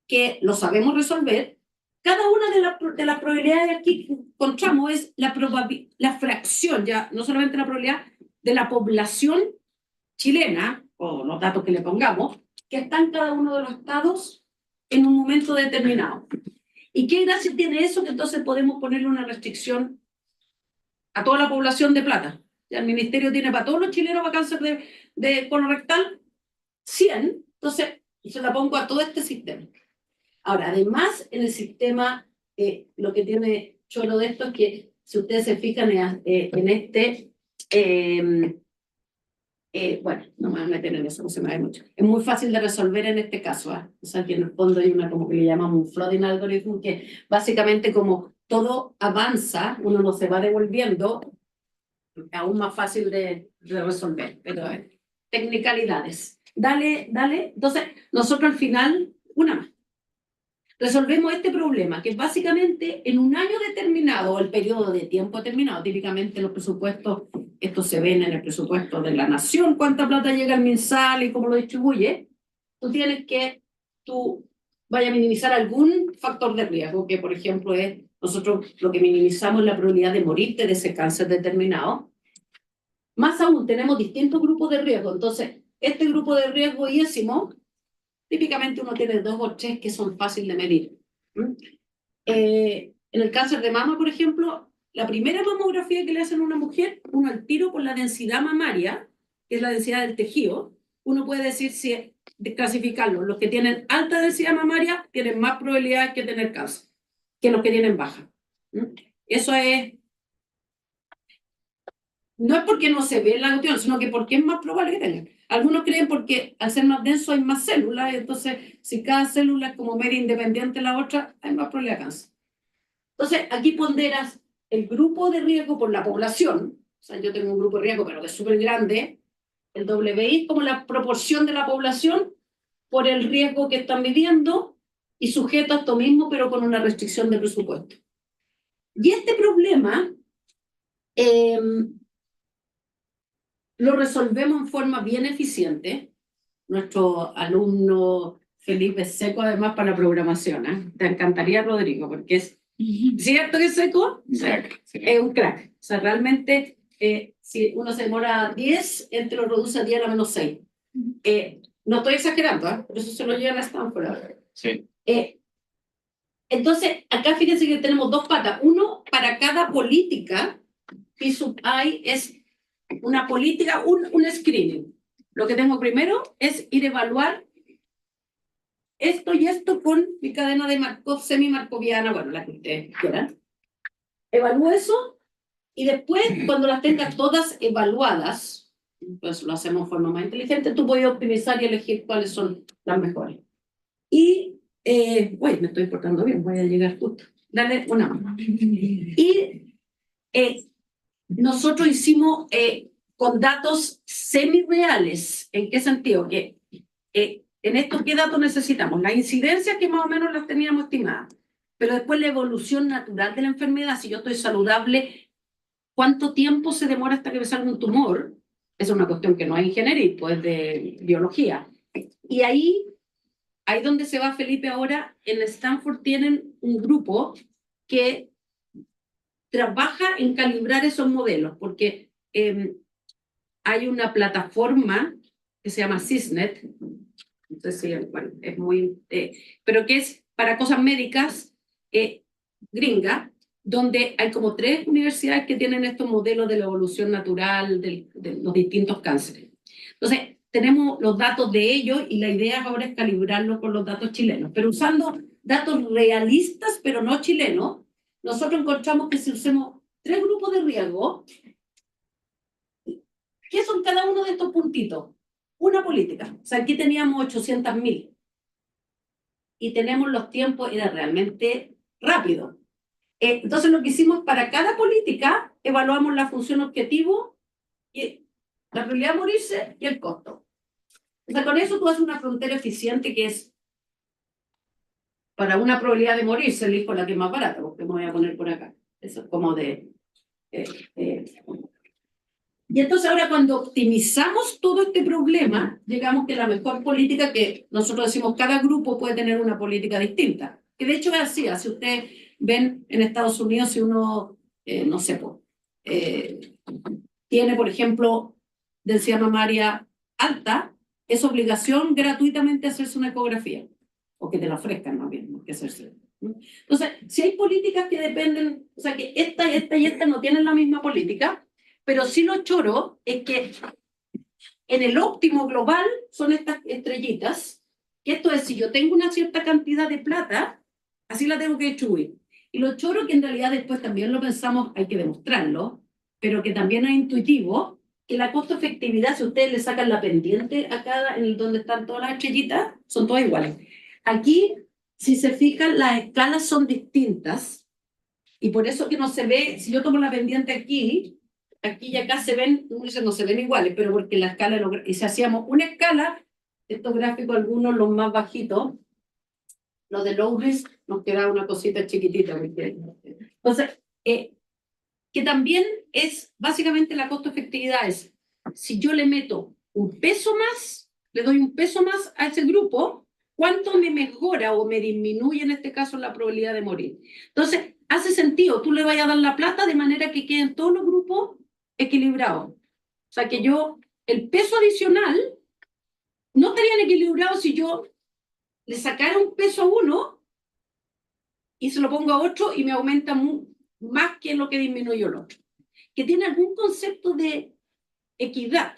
que lo sabemos resolver, cada una de las probabilidades aquí que encontramos es la fracción, ya no solamente la probabilidad de la población chilena, o los datos que le pongamos, que está en cada uno de los estados en un momento determinado. ¿Y qué gracia tiene eso? Que entonces podemos ponerle una restricción a toda la población de plata. Ya el ministerio tiene para todos los chilenos para cáncer de colorectal 100, entonces se la pongo a todo este sistema. Ahora, además, en el sistema, lo que tiene chulo de esto es que, si ustedes se fijan en este, bueno, no me voy a meter en eso, no se me ve mucho. Es muy fácil de resolver en este caso, ¿eh? O sea, que en el fondo hay una como que le llamamos un flooding algorithm, que básicamente como todo avanza, uno no se va devolviendo, aún más fácil de resolver, pero tecnicalidades. Dale. Entonces, nosotros al final, una más. Resolvemos este problema, que básicamente en un año determinado, el periodo de tiempo determinado, típicamente los presupuestos, esto se ven en el presupuesto de la nación, cuánta plata llega al MinSal y cómo lo distribuye, tú tienes que, vaya a minimizar algún factor de riesgo, que por ejemplo es, nosotros lo que minimizamos es la probabilidad de morirte de ese cáncer determinado. Más aún, tenemos distintos grupos de riesgo, entonces, este grupo de riesgo yésimo, típicamente uno tiene 2 o 3 que son fáciles de medir. En el cáncer de mama, por ejemplo, la primera mamografía que le hacen a una mujer, uno al tiro por la densidad mamaria, que es la densidad del tejido, uno puede decir si clasificarlo. Los que tienen alta densidad mamaria tienen más probabilidades de tener cáncer que los que tienen baja. Eso es... No es porque no se ve la cuestión, sino que porque es más probable que tengan. Algunos creen porque al ser más denso hay más células, y entonces si cada célula es como media independiente de la otra, hay más probabilidad de cáncer. Entonces aquí ponderas el grupo de riesgo por la población, o sea, yo tengo un grupo de riesgo pero que es súper grande, el WI como la proporción de la población por el riesgo que están midiendo y sujeto a esto mismo pero con una restricción de presupuesto. Y este problema... lo resolvemos en forma bien eficiente, nuestro alumno Felipe es seco además para la programación, ¿eh? Te encantaría, Rodrigo, porque es cierto que es seco, Crack, sí. es un crack. O sea, realmente, si uno se demora 10, él te lo reduce a 10 a la menos 6. No estoy exagerando, ¿eh? Por eso se lo llevan a Stanford ahora. Sí. Entonces, acá fíjense que tenemos dos patas. Uno para cada política, P sub I es una política, un screening. Lo que tengo primero es ir a evaluar esto y esto con mi cadena de Markov, semi-markoviana, bueno, la que ustedes quieran. Evalúo eso y después, cuando las tengas todas evaluadas, pues lo hacemos de forma más inteligente, tú puedes optimizar y elegir cuáles son las mejores. Y, me estoy portando bien, voy a llegar justo. Dale una mano. Y nosotros hicimos con datos semi-reales. ¿En qué sentido? Que en esto, ¿qué datos necesitamos? Las incidencias que más o menos las teníamos estimadas, pero después la evolución natural de la enfermedad. Si yo estoy saludable, ¿cuánto tiempo se demora hasta que me salga un tumor? Es una cuestión que no es ingeniería, pues de biología. Y ahí donde se va Felipe ahora, en Stanford tienen un grupo que trabaja en calibrar esos modelos, porque hay una plataforma que se llama CISNET, entonces, bueno, es muy, pero que es para cosas médicas gringa, donde hay como 3 universidades que tienen estos modelos de la evolución natural de los distintos cánceres. Entonces, tenemos los datos de ellos y la idea ahora es calibrarlos con los datos chilenos, pero usando datos realistas, pero no chilenos. Nosotros encontramos que si usemos 3 grupos de riesgo, ¿qué son cada uno de estos puntitos? Una política. O sea, aquí teníamos 800.000 y tenemos los tiempos, era realmente rápido. Entonces, lo que hicimos para cada política, evaluamos la función objetivo, y la probabilidad de morirse y el costo. O sea, con eso tú haces una frontera eficiente que es, para una probabilidad de morirse, elijo la que es más barata, porque me voy a poner por acá. Eso es como de... Y entonces ahora cuando optimizamos todo este problema, llegamos que la mejor política, que nosotros decimos cada grupo puede tener una política distinta, que de hecho es así. Si ustedes ven en Estados Unidos, si uno, no sé, tiene, por ejemplo, densidad mamaria alta, es obligación gratuitamente hacerse una ecografía, o que te la ofrezcan más bien, no que hacerse. Entonces, si hay políticas que dependen, o sea, que esta y esta no tienen la misma política, pero sí lo choro es que en el óptimo global son estas estrellitas, que esto es, si yo tengo una cierta cantidad de plata, así la tengo que distribuir. Y lo choro que en realidad después también lo pensamos, hay que demostrarlo, pero que también es intuitivo, que la costo-efectividad, si ustedes le sacan la pendiente a cada, en donde están todas las estrellitas, son todas iguales. Aquí, si se fijan, las escalas son distintas, y por eso que no se ve, si yo tomo la pendiente aquí y acá se ven, no se ven iguales, pero porque la escala, y si hacíamos una escala, estos gráficos, algunos los más bajitos, los de low risk, nos queda una cosita chiquitita. Entonces, que también es, básicamente la costo-efectividad es, si yo le meto un peso más, le doy un peso más a ese grupo, ¿cuánto me mejora o me disminuye en este caso la probabilidad de morir? Entonces, hace sentido, tú le vayas a dar la plata de manera que queden todos los grupos equilibrados. O sea, que yo, el peso adicional, no estarían equilibrados si yo le sacara un peso a uno y se lo pongo a otro y me aumenta más que lo que disminuyó el otro. Que tiene algún concepto de equidad.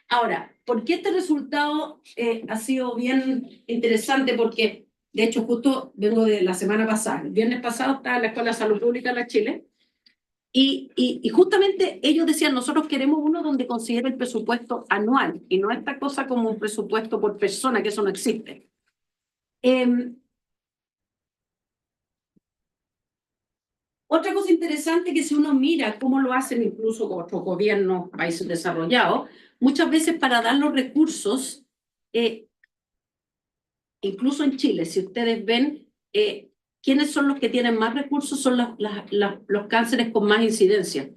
Ahora, ¿por qué este resultado ha sido bien interesante? Porque, de hecho, justo vengo de la semana pasada. El viernes pasado estaba en la Escuela de Salud Pública de la Chile. Y justamente ellos decían, nosotros queremos uno donde considere el presupuesto anual y no esta cosa como un presupuesto por persona, que eso no existe. Otra cosa interesante que si uno mira cómo lo hacen incluso otros gobiernos, países desarrollados, muchas veces para dar los recursos, incluso en Chile, si ustedes ven quiénes son los que tienen más recursos, son los cánceres con más incidencia,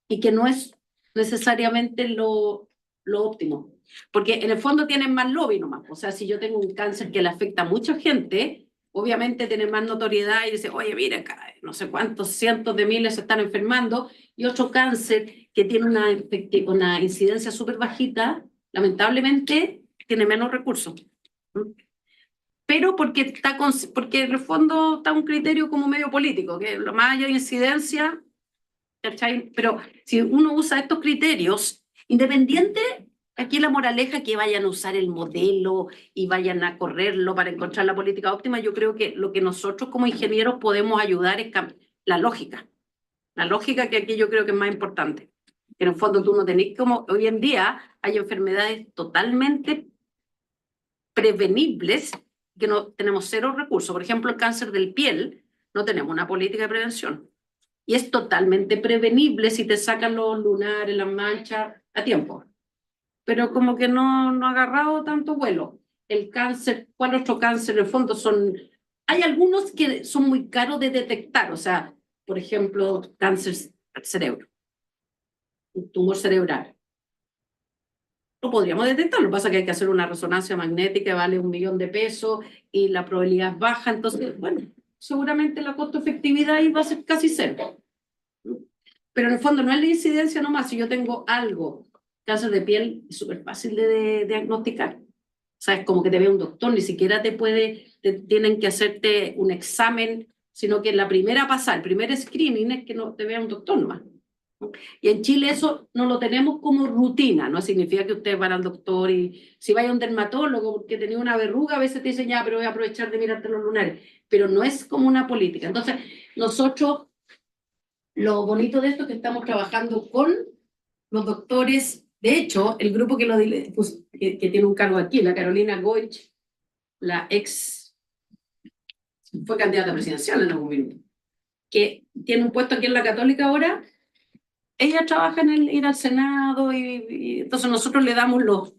y que no es necesariamente lo óptimo. porque en el fondo tienen más lobby nomás. O sea, si yo tengo un cáncer que le afecta a mucha gente, obviamente tiene más notoriedad y dice, oye, mira, acá, no sé cuántos cientos de miles se están enfermando, y otro cáncer que tiene una incidencia súper bajita, lamentablemente tiene menos recursos. Pero porque en el fondo está un criterio como medio político, que lo más haya incidencia, ¿cachai? Pero si uno usa estos criterios, independiente, aquí la moraleja que vayan a usar el modelo y vayan a correrlo para encontrar la política óptima, yo creo que lo que nosotros como ingenieros podemos ayudar es la lógica. La lógica que aquí yo creo que es más importante. En el fondo tú no tenés como, hoy en día hay enfermedades totalmente prevenibles que no tenemos cero recursos. Por ejemplo, el cáncer del piel, no tenemos una política de prevención. Y es totalmente prevenible si te sacan los lunares, las manchas, a tiempo. Pero como que no ha agarrado tanto vuelo. El cáncer, ¿cuál otro cáncer? En el fondo hay algunos que son muy caros de detectar. O sea, por ejemplo, cáncer al cerebro, un tumor cerebral. Lo podríamos detectar, lo que pasa es que hay que hacer una resonancia magnética, vale $1 millón y la probabilidad es baja, entonces, bueno, seguramente la costo-efectividad ahí va a ser casi cero. Pero en el fondo no es la incidencia nomás, si yo tengo algo, cáncer de piel, es súper fácil de diagnosticar. O sea, es como que te ve un doctor, ni siquiera tienen que hacerte un examen, sino que la primera pasada, el primer screening es que no te vea un doctor nomás. Y en Chile eso no lo tenemos como rutina, no significa que ustedes van al doctor y si vaya a un dermatólogo porque tenía una verruga, a veces te dicen ya, pero voy a aprovechar de mirarte los lunares, pero no es como una política. Entonces, nosotros, lo bonito de esto es que estamos trabajando con los doctores, de hecho, el grupo que tiene un cargo aquí, la Carolina Goich, la fue candidata presidencial en algún minuto, que tiene un puesto aquí en la Católica ahora. Ella trabaja en ir al Senado y entonces nosotros le damos los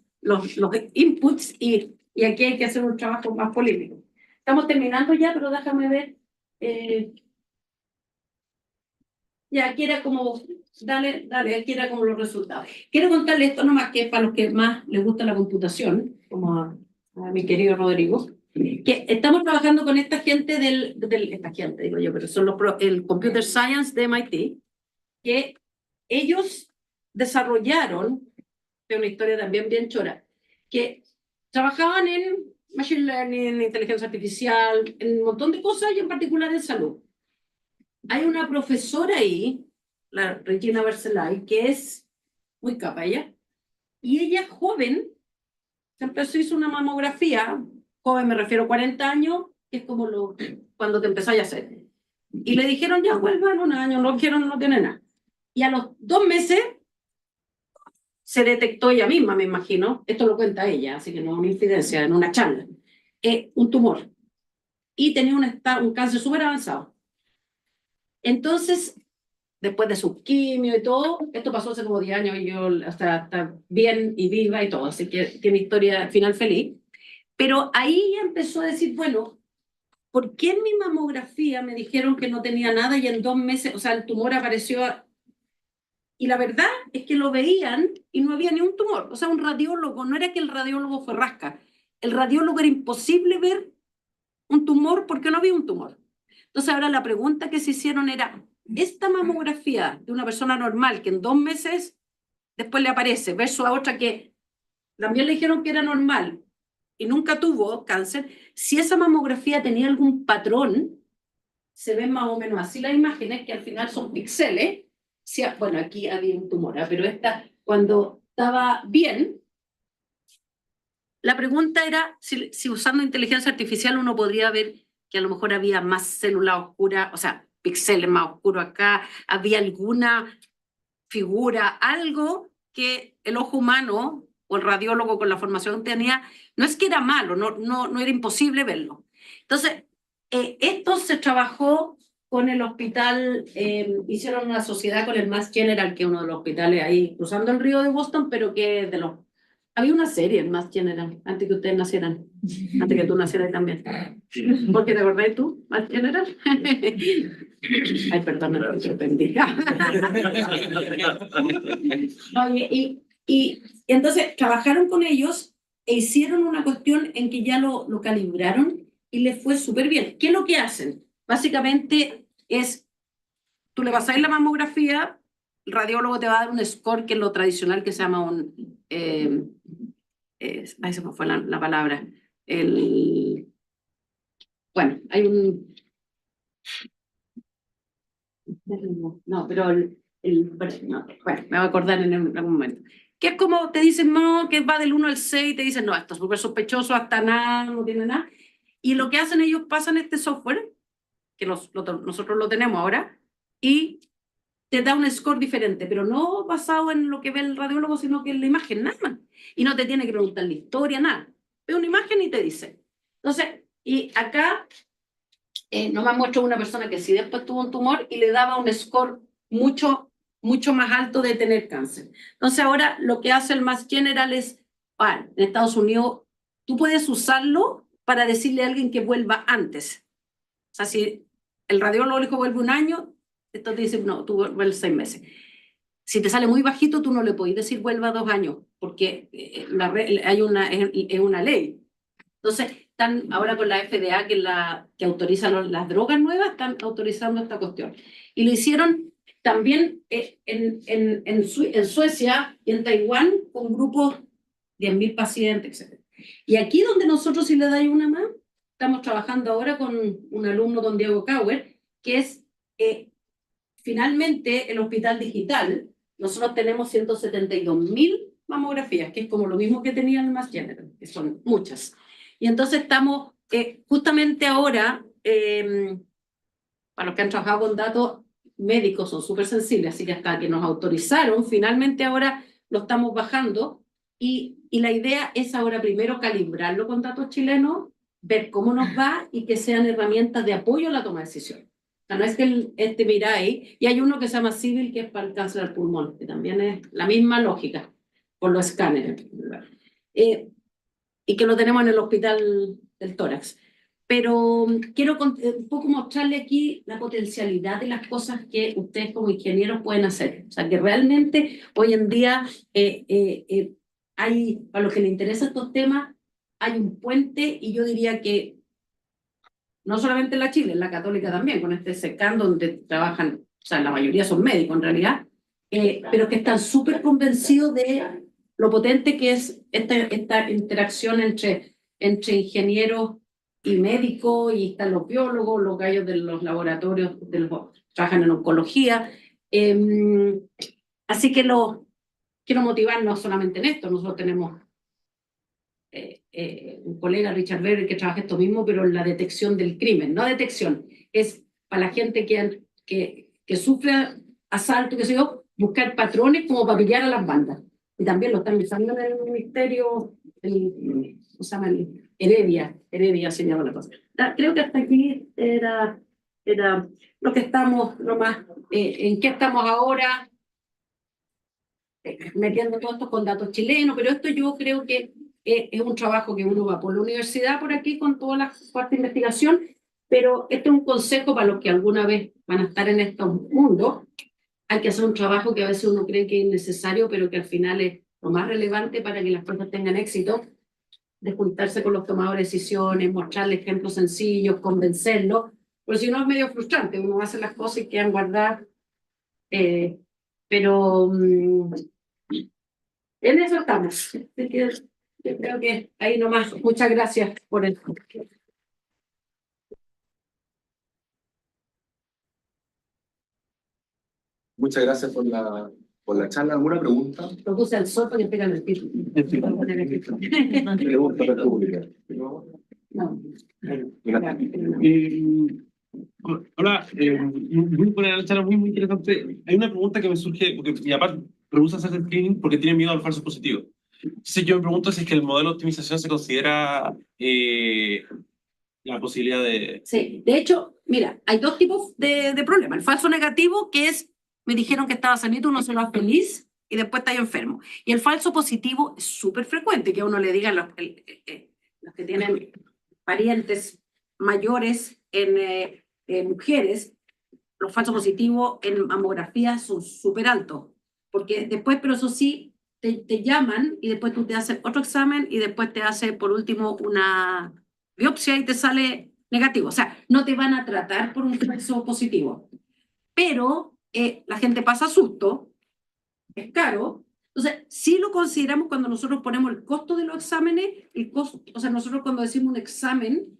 inputs y aquí hay que hacer un trabajo más político. Estamos terminando ya, pero déjame ver. Ya, aquí era como, dale, aquí era como los resultados. Quiero contarles esto nomás que es para los que más les gusta la computación, como a mi querido Rodrigo, que estamos trabajando con esta gente esta gente, digo yo, pero son el Computer Science de MIT, que ellos desarrollaron, de una historia también bien chora, que trabajaban en Machine Learning, inteligencia artificial, en un montón de cosas y en particular en salud. Hay una profesora ahí, la Regina Berzelay, que es muy capa ella, y ella joven, se hizo una mamografía, joven me refiero a 40 años, que es como cuando te empezáis a hacer. Y le dijeron ya vuelvan un año, no tiene nada. Y a los 2 meses se detectó ella misma, me imagino, esto lo cuenta ella, así que no es una incidencia, en una charla, un tumor. Y tenía un cáncer súper avanzado. Entonces, después de su quimio y todo, esto pasó hace como 10 años y yo está bien y viva y todo, así que tiene historia final feliz. Pero ahí ella empezó a decir, bueno, ¿por qué en mi mamografía me dijeron que no tenía nada y en 2 meses, o sea, el tumor apareció? Y la verdad es que lo veían y no había ni un tumor. O sea, un radiólogo, no era que el radiólogo fue rasca. El radiólogo era imposible ver un tumor porque no había un tumor. Entonces ahora la pregunta que se hicieron era, esta mamografía de una persona normal que en 2 meses después le aparece, versus a otra que también le dijeron que era normal y nunca tuvo cáncer, si esa mamografía tenía algún patrón, se ven más o menos así las imágenes que al final son píxeles. Sí, bueno, aquí había un tumor, pero cuando estaba bien, la pregunta era si usando inteligencia artificial uno podría ver que a lo mejor había más células oscuras, o sea, píxeles más oscuros acá, había alguna figura, algo que el ojo humano o el radiólogo con la formación tenía, no es que era malo, no era imposible verlo. Entonces, esto se trabajó con el hospital, hicieron una sociedad con el Mass General, que es uno de los hospitales ahí cruzando el río de Boston, pero que es de los... Había una serie en Mass General, antes que ustedes nacieran, antes que tú nacieras también. ¿Por qué te acordás tú, Mass General? Ay, perdón, me sorprendí. Oye, Y entonces trabajaron con ellos e hicieron una cuestión en que ya lo calibraron y les fue súper bien. ¿Qué es lo que hacen? Básicamente es, tú le pasas la mamografía, el radiólogo te va a dar un score que es lo tradicional que se llama un... ahí se me fue la palabra. Bueno, hay un... No, pero no, bueno, me voy a acordar en algún momento. Que es como te dicen, no, que va del 1 al 6, te dicen, no, esto es súper sospechoso, hasta nada, no tiene nada. Y lo que hacen ellos, pasan este software, que nosotros lo tenemos ahora, y te da un score diferente, pero no basado en lo que ve el radiólogo, sino que en la imagen, nada más. Y no te tiene que preguntar la historia, nada. Ve una imagen y te dice. Entonces, y acá nomás muestro una persona que sí después tuvo un tumor y le daba un score mucho más alto de tener cáncer. Entonces ahora lo que hace el Mass General es, en Estados Unidos, tú puedes usarlo para decirle a alguien que vuelva antes. O sea, si el radiólogo le dijo vuelve un año, entonces dice, no, tú vuelves 6 meses. Si te sale muy bajito, tú no le podés decir vuelva 2 años, porque es una ley. Entonces, están ahora con la FDA, que autoriza las drogas nuevas, están autorizando esta cuestión. Y lo hicieron también en Suecia y en Taiwán con grupos de 10.000 pacientes, etc. Y aquí donde nosotros, si le dais una más, estamos trabajando ahora con un alumno, con Diego Cauer, que es finalmente el hospital digital. Nosotros tenemos 172.000 mamografías, que es como lo mismo que tenía el Mass General, que son muchas. Y entonces estamos justamente ahora, para los que han trabajado con datos médicos, son súper sensibles, así que hasta que nos autorizaron, finalmente ahora lo estamos bajando, y la idea es ahora primero calibrarlo con datos chilenos, ver cómo nos va y que sean herramientas de apoyo a la toma de decisión. O sea, no es que Mirai, y hay uno que se llama Civil, que es para el cáncer al pulmón, que también es la misma lógica, con los escáneres. Y que lo tenemos en el hospital del tórax. Pero quiero un poco mostrarle aquí la potencialidad de las cosas que ustedes como ingenieros pueden hacer. O sea, que realmente hoy en día hay, para los que les interesan estos temas, hay un puente, y yo diría que no solamente en la Chile, en la Católica también, con este SECAN donde trabajan, o sea, la mayoría son médicos en realidad, pero que están súper convencidos de lo potente que es esta interacción entre ingenieros y médicos, y están los biólogos, los gallos de los laboratorios, trabajan en oncología. Así que quiero motivarnos solamente en esto. Nosotros tenemos un colega, Richard Berger, que trabaja esto mismo, pero en la detección del crimen. No detección, es para la gente que sufre asalto, que sé yo, buscar patrones como para pillar a las bandas. Y también lo están usando en el ministerio, ¿cómo se llama? Heredia se llama la cosa. Creo que hasta aquí era lo que estamos, nomás, en qué estamos ahora, metiendo todo esto con datos chilenos, pero esto yo creo que es un trabajo que uno va por la universidad por aquí con todas las partes de investigación, pero este es un consejo para los que alguna vez van a estar en estos mundos. Hay que hacer un trabajo que a veces uno cree que es necesario, pero que al final es lo más relevante para que las cosas tengan éxito, de juntarse con los tomadores de decisiones, mostrarles ejemplos sencillos, convencerlos, porque si no es medio frustrante, uno hace las cosas y quedan guardadas, pero en eso estamos. Así que yo creo que ahí nomás. Muchas gracias por el... Muchas gracias por la charla. ¿Alguna pregunta? Lo puse al sol para que pegan el título. Pregunta república. No. Hola, muy buena charla, muy interesante. Hay una pregunta que me surge, porque mi papá rehúsa hacer el screening porque tiene miedo al falso positivo. Entonces yo me pregunto si es que el modelo de optimización se considera la posibilidad de... Sí, de hecho, mira, hay dos tipos de problemas. El falso negativo, que es, me dijeron que estaba sanito, uno se lo hace feliz y después está enfermo. Y el falso positivo es súper frecuente, que a uno le digan los que tienen parientes mayores en mujeres, los falsos positivos en mamografía son súper altos. Porque después, pero eso sí, te llaman y después tú te haces otro examen y después te hace por último una biopsia y te sale negativo. O sea, no te van a tratar por un falso positivo. Pero la gente pasa susto, es caro. Entonces, sí lo consideramos cuando nosotros ponemos el costo de los exámenes, el costo, o sea, nosotros cuando decimos un examen,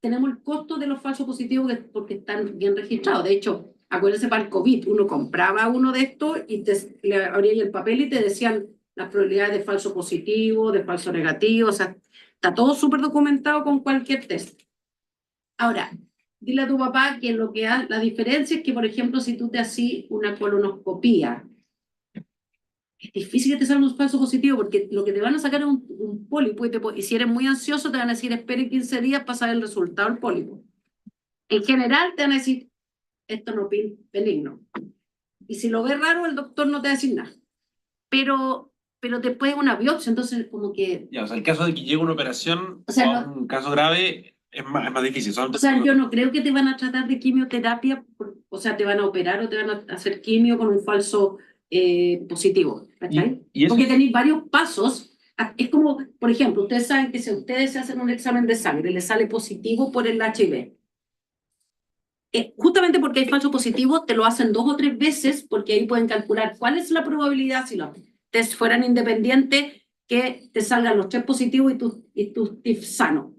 tenemos el costo de los falsos positivos porque están bien registrados. De hecho, acuérdense para el COVID, uno compraba uno de estos y le abría el papel y te decían las probabilidades de falso positivo, de falso negativo, o sea, está todo súper documentado con cualquier test. Ahora, dile a tu papá que la diferencia es que, por ejemplo, si tú te haces una colonoscopía, es difícil que te salga un falso positivo porque lo que te van a sacar es un pólipo y si eres muy ansioso te van a decir espere 15 días para saber el resultado del pólipo. En general te van a decir esto no es benigno. Y si lo ves raro el doctor no te va a decir nada. Pero después una biopsia, entonces como que... Ya, o sea, el caso de que llegue una operación O sea, o un caso grave es más difícil. O sea, yo no creo que te van a tratar de quimioterapia, o sea, te van a operar o te van a hacer quimio con un falso positivo, ¿cachai? ¿Y eso? Porque tenéis varios pasos. Es como, por ejemplo, ustedes saben que si ustedes se hacen un examen de sangre y les sale positivo por el HIV, justamente porque hay falso positivo, te lo hacen 2 o 3 veces porque ahí pueden calcular cuál es la probabilidad si los test fueran independientes que te salgan los 3 positivos y tú estés sano.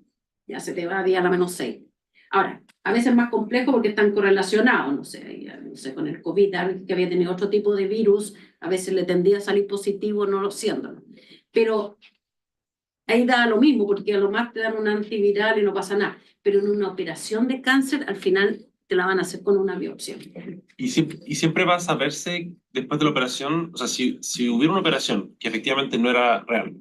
Ya se te va a día a la -6. Ahora, a veces es más complejo porque están correlacionados, no sé, con el COVID, que había tenido otro tipo de virus, a veces le tendía a salir positivo no siéndolo. Pero ahí da lo mismo, porque a lo más te dan un antiviral y no pasa nada. Pero en una operación de cáncer, al final te la van a hacer con una biopsia. Y siempre va a saberse después de la operación, o sea, si hubiera una operación que efectivamente no era real,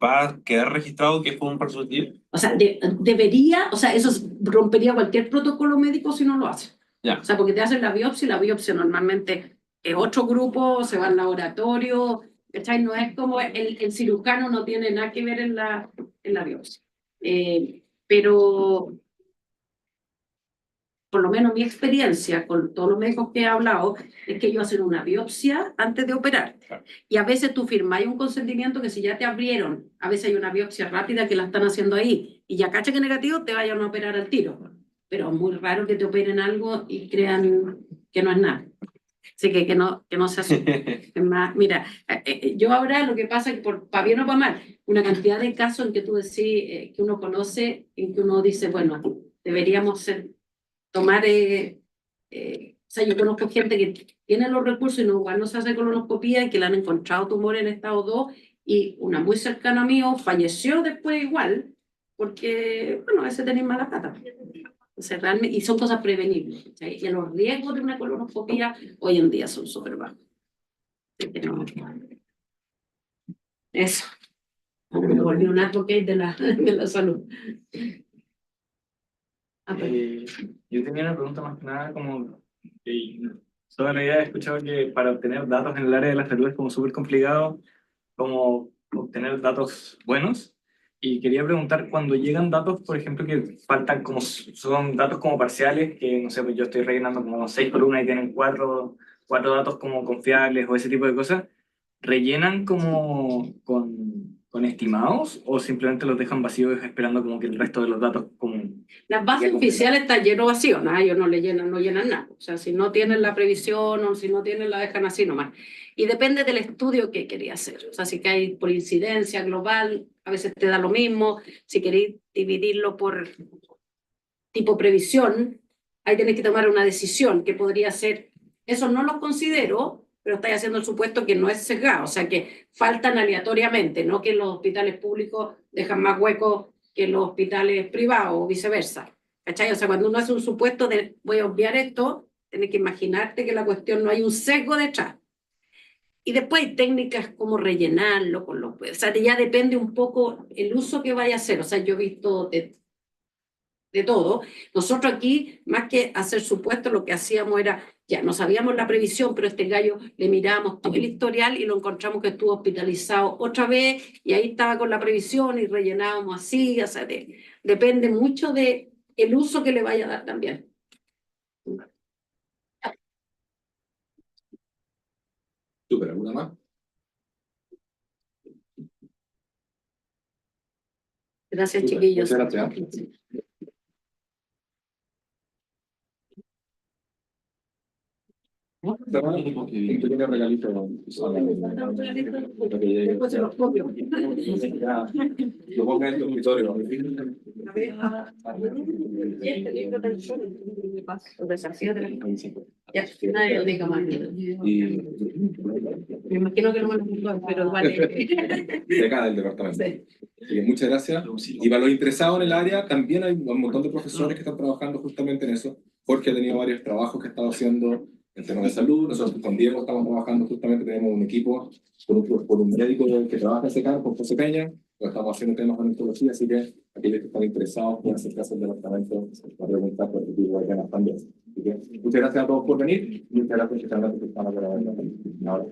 ¿va a quedar registrado que fue un falso positivo? O sea, debería, o sea, eso rompería cualquier protocolo médico si no lo hace. Ya. O sea, porque te hacen la biopsia normalmente es otro grupo, se va al laboratorio, ¿cachai? No es como el cirujano no tiene nada que ver en la biopsia. Pero por lo menos mi experiencia con todos los médicos que he hablado, es que ellos hacen una biopsia antes de operar. Claro. Y a veces tú firmas un consentimiento que si ya te abrieron, a veces hay una biopsia rápida que la están haciendo ahí, y ya cacha que negativo, te vayan a operar al tiro. Pero es muy raro que te operen algo y crean que no es nada. Así que no se asusten. Es más, mira, yo ahora lo que pasa es que para bien o para mal, una cantidad de casos en que tú decís, que uno conoce, en que uno dice, bueno, deberíamos tomar, o sea, yo conozco gente que tiene los recursos y igual no se hace colonoscopía y que le han encontrado tumor en estado 2 y una muy cercana a mí falleció después igual, porque, bueno, a veces tenéis mala pata. O sea, realmente, y son cosas prevenibles, ¿sí? Y los riesgos de una colonoscopía hoy en día son súper bajos. Eso. Me volví un advocate de la salud. Yo tenía una pregunta más que nada como toda la vida he escuchado que para obtener datos en el área de la salud es como súper complicado como obtener datos buenos y quería preguntar cuando llegan datos por ejemplo que faltan como son datos como parciales que no sé pues yo estoy rellenando como 6 columnas y tienen cuatro datos como confiables o ese tipo de cosas, ¿rellenan como con estimados o simplemente los dejan vacíos esperando como que el resto de los datos como... Las bases oficiales están lleno vacío, ¿no? Ellos no llenan nada. O sea, si no tienen la previsión o si no tienen, la dejan así nomás. Y depende del estudio que quería hacer. O sea, si cae por incidencia global, a veces te da lo mismo. Si queréis dividirlo por tipo previsión, ahí tenéis que tomar una decisión que podría ser, eso no lo considero, pero estáis haciendo el supuesto que no es sesgado, o sea, que faltan aleatoriamente, no que los hospitales públicos dejan más huecos que los hospitales privados o viceversa. ¿Cachai? O sea, cuando uno hace un supuesto de voy a obviar esto, tienes que imaginarte que la cuestión no hay un sesgo detrás. Y después hay técnicas como rellenarlo con los... O sea, ya depende un poco el uso que vaya a hacer. O sea, yo he visto de todo. Nosotros aquí, más que hacer supuestos, lo que hacíamos era, ya no sabíamos la previsión, pero este gallo le mirábamos todo el historial y lo encontramos que estuvo hospitalizado otra vez y ahí estaba con la previsión y rellenábamos así, o sea, depende mucho de el uso que le vaya a dar también. Súper, ¿alguna más? Gracias, chiquillos. Muchas gracias. Un pequeño regalito. Después se los copio. Lo ponga en tu escritorio. Este libro del sol, los desafíos de la ya, nadie diga más. Me imagino que no me lo pongo, pero vale. De acá del departamento. Sí. Así que muchas gracias. Y para los interesados en el área, también hay un montón de profesores que están trabajando justamente en eso. Jorge ha tenido varios trabajos que ha estado haciendo en temas de salud. Nosotros con Diego estamos trabajando justamente, tenemos un equipo con un médico que trabaja en ese campo, José Peña, lo estamos haciendo temas de oncología, así que aquellos que están interesados pueden acercarse al departamento a preguntar por este tipo de temas también. Así que muchas gracias a todos por venir, muchas gracias a los que están aquí. Ahora.